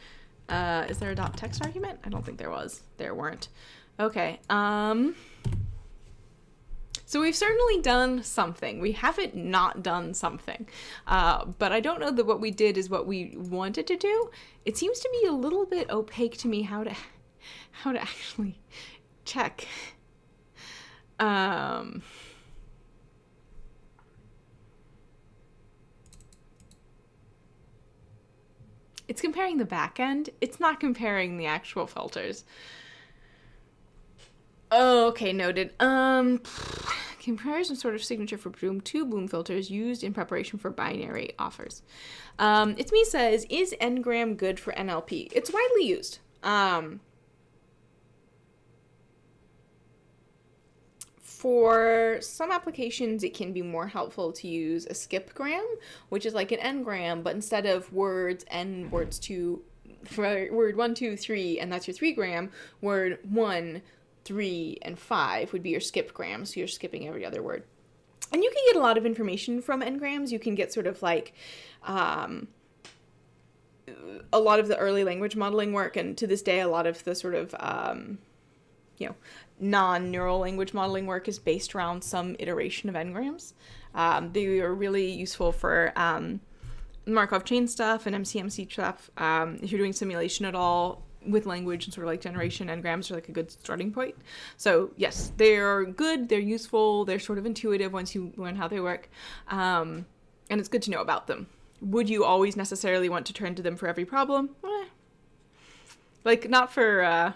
Is there a .text argument? I don't think there was. There weren't. Okay. So we've certainly done something. We haven't not done something. But I don't know that what we did is what we wanted to do. It seems to be a little bit opaque to me how to actually check. It's comparing the back end. It's not comparing the actual filters. Oh, okay, noted. Comparison sort of signature for Bloom 2 Bloom filters used in preparation for binary offers. It's me says, is ngram good for NLP? It's widely used. For some applications, it can be more helpful to use a skipgram, which is like an n-gram, but instead of words and words for word 1, 2, 3, and that's your 3 gram, word 1, 3, and 5 would be your skip gram, so you're skipping every other word. And you can get a lot of information from n-grams. You can get sort of like a lot of the early language modeling work, and to this day, a lot of the sort of non-neural language modeling work is based around some iteration of n-grams. They are really useful for Markov chain stuff and MCMC stuff. If you're doing simulation at all with language and sort of like generation, n-grams are like a good starting point. So yes, they're good, they're useful, they're sort of intuitive once you learn how they work. And it's good to know about them. Would you always necessarily want to turn to them for every problem? Like, not for,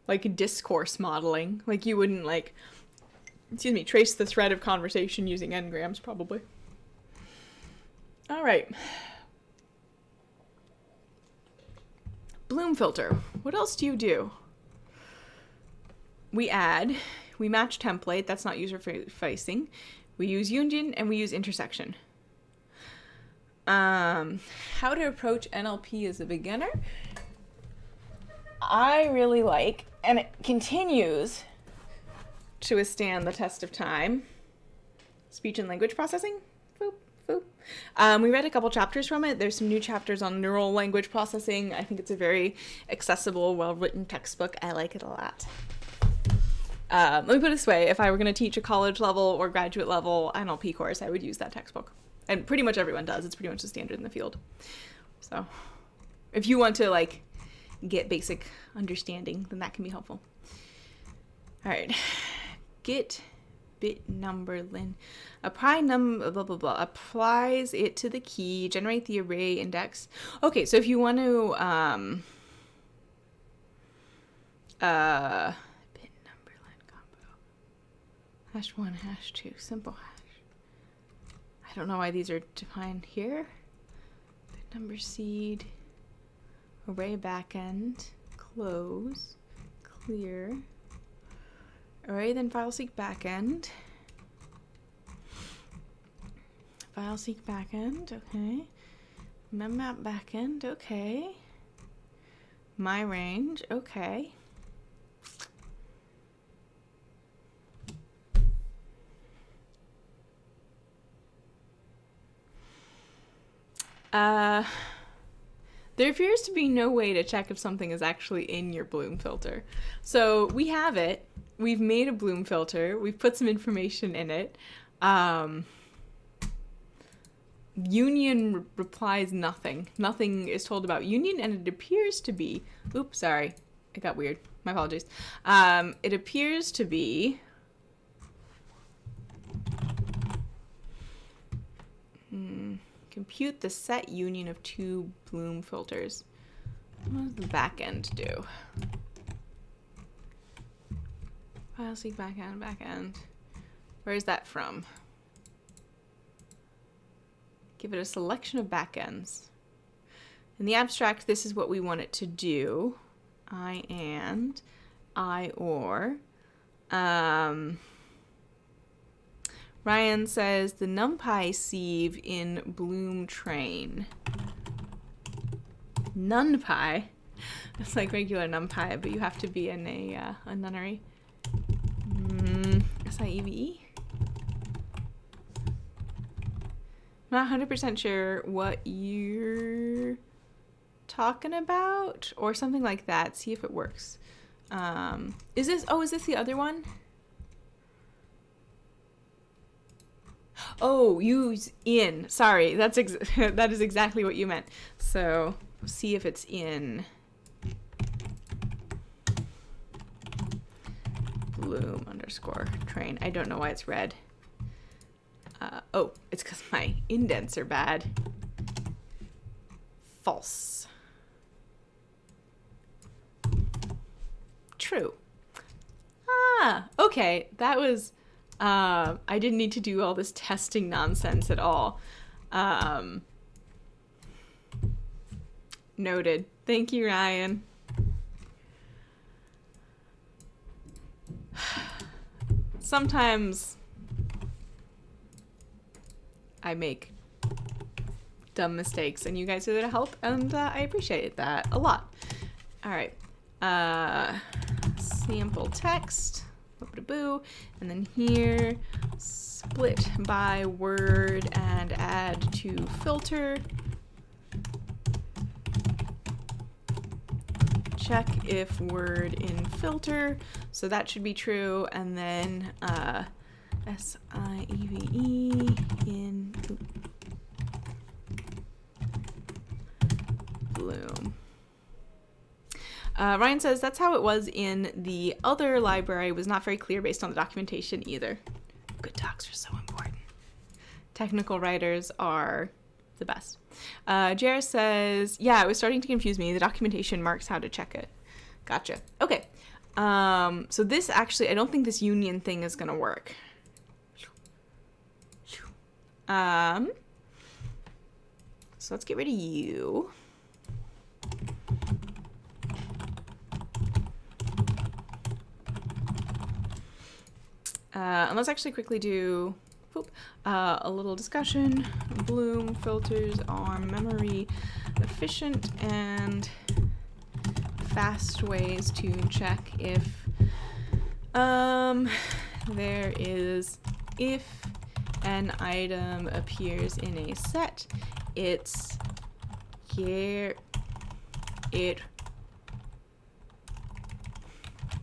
like discourse modeling. Like you wouldn't trace the thread of conversation using n-grams probably. All right. Bloom filter. What else do you do? We add, we match template. That's not user facing. We use union and we use intersection. How to approach NLP as a beginner. I really like, and it continues to withstand the test of time, speech and language processing. Boop, boop. We read a couple chapters from it. There's some new chapters on neural language processing. I think it's a very accessible, well-written textbook. I like it a lot. Let me put it this way. If I were going to teach a college level or graduate level NLP course, I would use that textbook. And pretty much everyone does. It's pretty much the standard in the field. So if you want to get basic understanding, then that can be helpful. All right, get bit number len. Apply blah blah blah. Applies it to the key. Generate the array index. Okay, so if you want to bit number len combo. #1, #2, simple hash. I don't know why these are defined here. Bit number seed. Array backend. Close. Clear. Array, then file seek backend. File seek backend, okay. Memmap backend, okay. My range, okay. There appears to be no way to check if something is actually in your Bloom filter. So we have it. We've made a Bloom filter. We've put some information in it. Union replies nothing. Nothing is told about union, and it appears to be... Oops, sorry. It got weird. My apologies. It appears to be... compute the set union of two Bloom filters. What does the backend do? File seek backend. Where is that from? Give it a selection of backends. In the abstract, this is what we want it to do. I or. Ryan says the NumPy sieve in Bloom train. NumPy? It's like regular NumPy, but you have to be in a nunnery. SIEVE? Not 100% sure what you're talking about, or something like that. See if it works. Is this the other one? Oh, use in. Sorry, that is exactly what you meant. So, see if it's in Bloom _train. I don't know why it's red. Oh, it's because my indents are bad. False. True. Ah, okay. That was... I didn't need to do all this testing nonsense at all. Noted. Thank you, Ryan. Sometimes I make dumb mistakes and you guys are there to help, and I appreciate that a lot. All right. Sample text. Boo, and then here, split by word and add to filter. Check if word in filter, so that should be true, and then SIEVE in Bloom. Ryan says that's how it was in the other library. It was not very clear based on the documentation either. Good docs are so important. Technical writers are the best. Jared says, yeah, it was starting to confuse me. The documentation marks how to check it. Gotcha. Okay. So this actually, I don't think this union thing is going to work. So let's get rid of you. And let's actually quickly do a little discussion. Bloom filters are memory efficient and fast ways to check if if an item appears in a set, it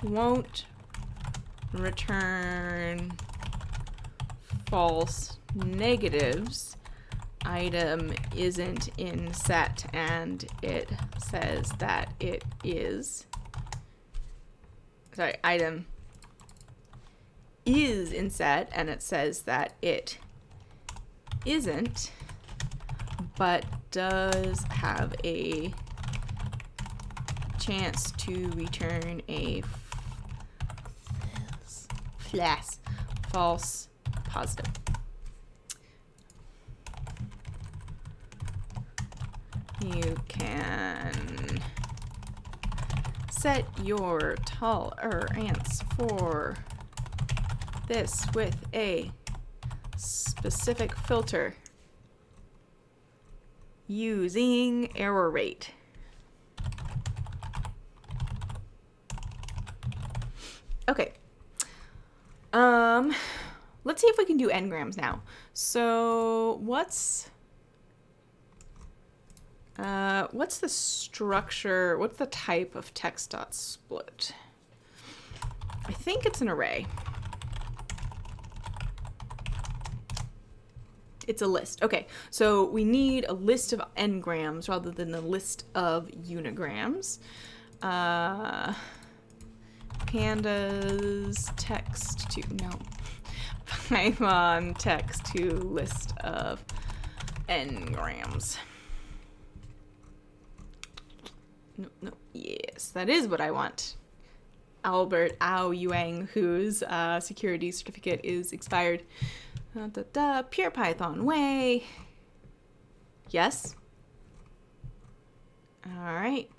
won't return false negatives. Item isn't in set and it says that it is. Sorry, item is in set, and it says that it isn't, but does have a chance to return a false positive. You can set your tolerance for this with a specific filter using error rate. Okay. Let's see if we can do n-grams now. So what's the structure, what's the type of text.split? I think it's an array. It's a list. Okay, so we need a list of n-grams rather than a list of unigrams. Pandas text to, no. Python text to list of n-grams. No, yes, that is what I want. Albert Ao Yuang, whose security certificate is expired. Pure Python way. Yes. All right.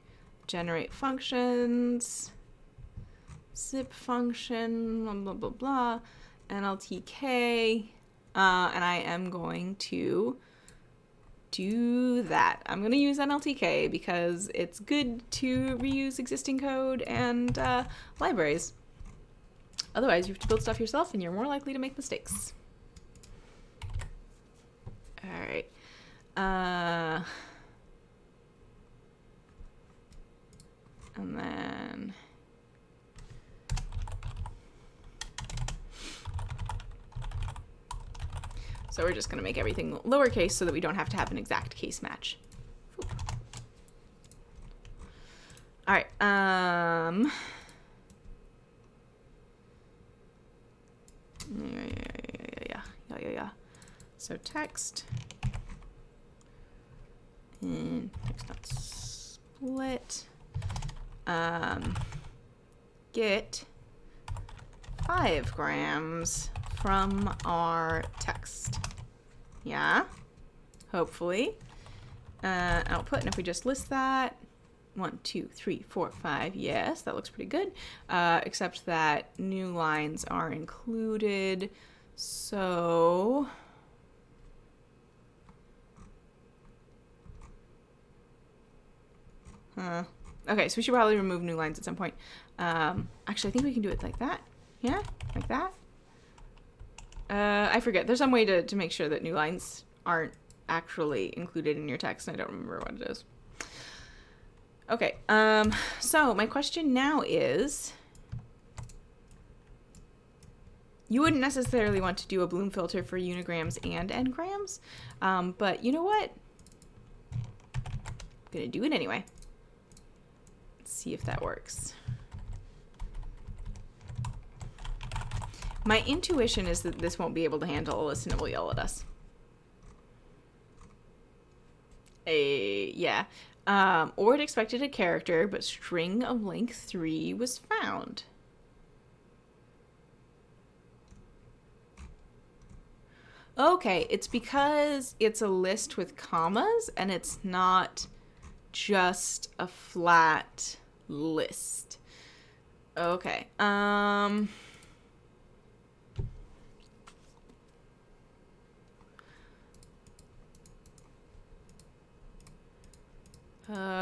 Generate functions. Zip function, blah, blah, blah, blah. NLTK. And I am going to do that. I'm going to use NLTK because it's good to reuse existing code and libraries. Otherwise, you have to build stuff yourself and you're more likely to make mistakes. All right. And then so we're just going to make everything lowercase so that we don't have to have an exact case match. All right. Yeah. So text and text.split. Get 5 grams from our text. Yeah, hopefully. Output, and if we just list that, 1, 2, 3, 4, 5, yes, that looks pretty good. Except that new lines are included, so okay, so we should probably remove new lines at some point. Actually, I think we can do it like that. Yeah, like that. I forget. There's some way to make sure that new lines aren't actually included in your text. I don't remember what it is. Okay, so my question now is, you wouldn't necessarily want to do a Bloom filter for unigrams and n-grams, but you know what? I'm gonna do it anyway. Let's see if that works. My intuition is that this won't be able to handle a list and it will yell at us. Yeah. Or it expected a character, but string of length 3 was found. Okay, it's because it's a list with commas and it's not just a flat list. Okay.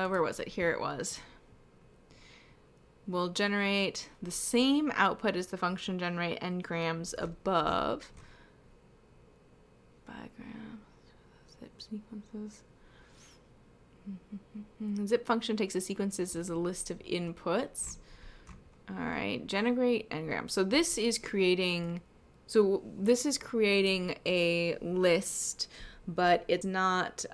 Where was it? Here it was. We'll generate the same output as the function generate n-grams above. Diagrams, zip sequences. Zip function takes the sequences as a list of inputs. All right, generate n-grams. So this is creating a list, but it's not.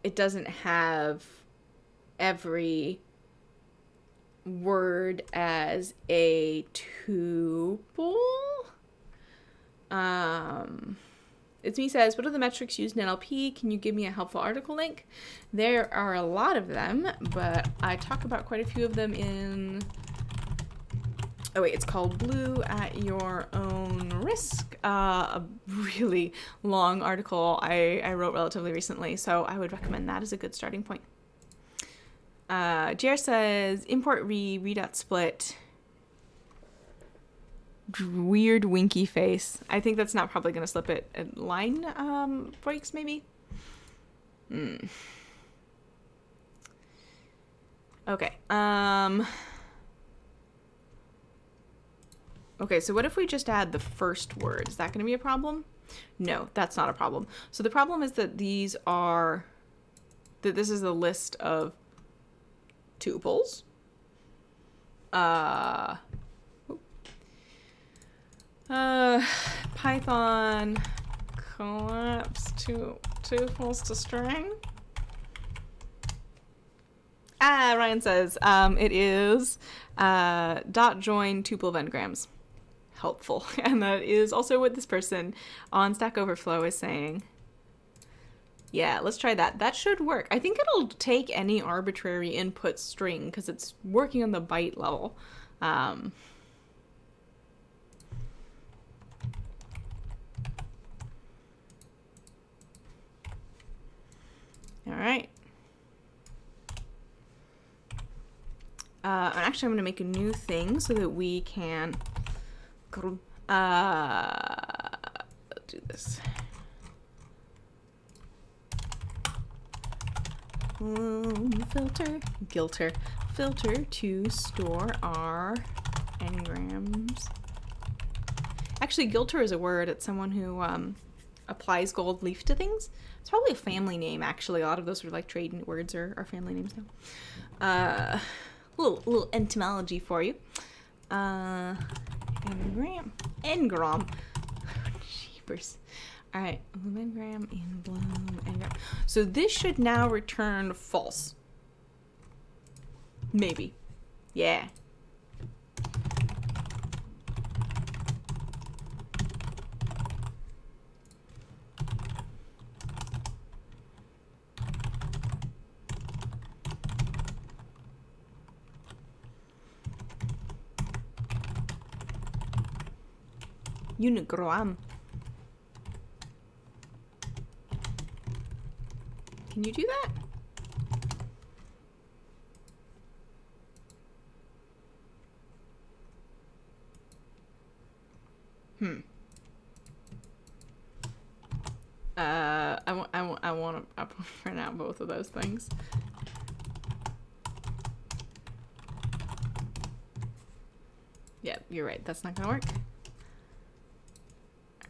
It doesn't have every word as a tuple. It's me says, what are the metrics used in NLP? Can you give me a helpful article link? There are a lot of them, but I talk about quite a few of them in... Oh wait, it's called Blue at Your Own Risk. A really long article I wrote relatively recently, so I would recommend that as a good starting point. JR says, import re.split. Weird winky face. I think that's not probably going to slip it at line breaks, maybe. Okay. Okay, so what if we just add the first word? Is that going to be a problem? No, that's not a problem. So the problem is that this is a list of tuples. Python collapse tuples to string. Ryan says, it is dot join tuple of n-grams. Helpful. And that is also what this person on Stack Overflow is saying. Yeah, let's try that. That should work. I think it'll take any arbitrary input string because it's working on the byte level. All right. Actually, I'm going to make a new thing so that we can do this. Filter to store our n-grams. Actually, gilter is a word. It's someone who applies gold leaf to things. It's probably a family name, actually. A lot of those are like trade words are family names now. Little etymology for you. N-gram. Jeepers. All right, n-gram in Bloom, n-gram. So this should now return false. Maybe. Yeah. Unigram. Can you do that? I want to print out both of those things. Yeah, you're right. That's not gonna work.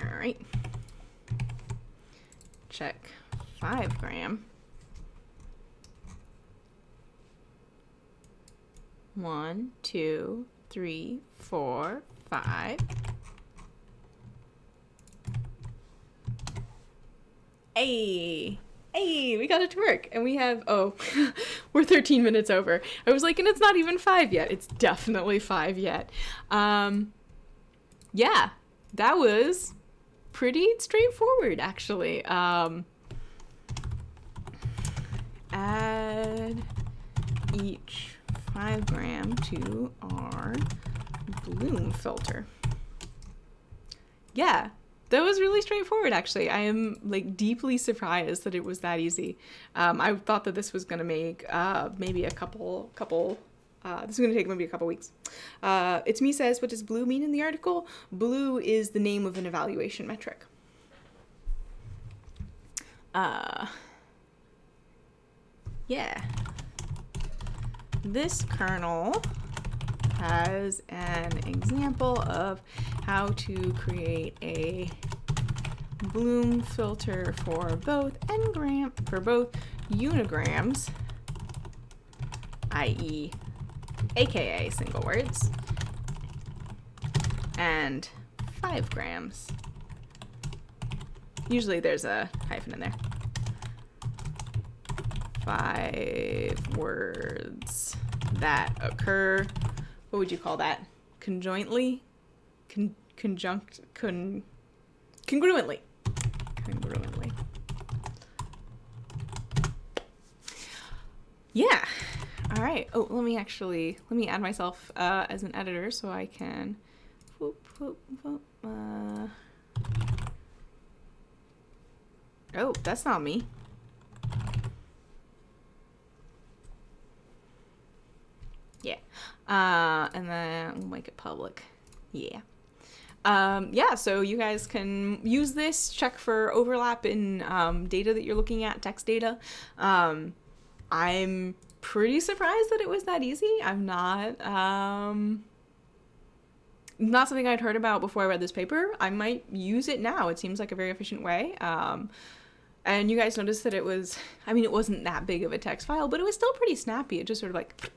All right. Check 5 gram. 1, 2, 3, 4, 5. Hey, we got it to work. And we have, we're 13 minutes over. I was like, and it's not even 5 yet. It's definitely 5 yet. Yeah, that was pretty straightforward, actually. Add each 5 gram to our Bloom filter. Yeah, that was really straightforward, actually. I am like deeply surprised that it was that easy. I thought that this was going to make maybe a couple this is going to take maybe a couple weeks. It's me says, what does blue mean in the article? Blue is the name of an evaluation metric. Yeah. This kernel has an example of how to create a Bloom filter for both unigrams, i.e. aka single words, and 5 grams. Usually there's a hyphen in there. 5 words that occur, what would you call that? Conjointly? Congruently. Congruently. Yeah. All right. Oh, let me add myself as an editor so I can. Oh, that's not me. Yeah. And then we'll make it public. Yeah. Yeah, so you guys can use this, check for overlap in data that you're looking at, text data. I'm pretty surprised that it was that easy. I'm not something I'd heard about before I read this paper. I might use it now. It seems like a very efficient way. And you guys noticed that it wasn't that big of a text file, but it was still pretty snappy. It just sort of like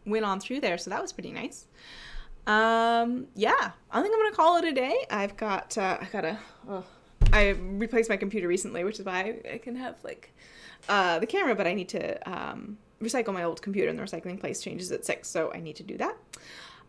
went on through there, so that was pretty nice. Yeah, I think I'm gonna call it a day. I replaced my computer recently, which is why I can have like the camera, but I need to recycle my old computer, and the recycling place changes at 6, so I need to do that.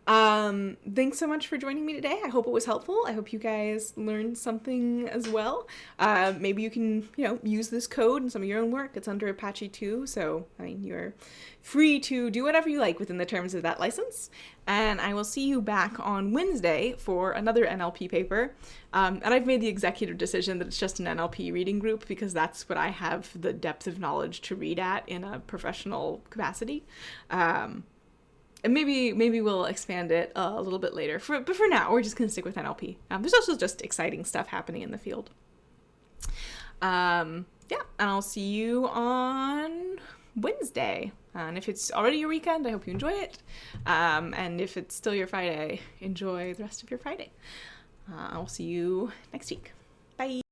Thanks so much for joining me today. I hope it was helpful. I hope you guys learned something as well. Maybe you can, use this code in some of your own work. It's under Apache 2, so you're free to do whatever you like within the terms of that license. And I will see you back on Wednesday for another NLP paper. And I've made the executive decision that it's just an NLP reading group because that's what I have the depth of knowledge to read at in a professional capacity. And maybe we'll expand it a little bit later. But for now, we're just going to stick with NLP. There's also just exciting stuff happening in the field. Yeah, and I'll see you on Wednesday. And if it's already your weekend, I hope you enjoy it. And if it's still your Friday, enjoy the rest of your Friday. I'll see you next week. Bye.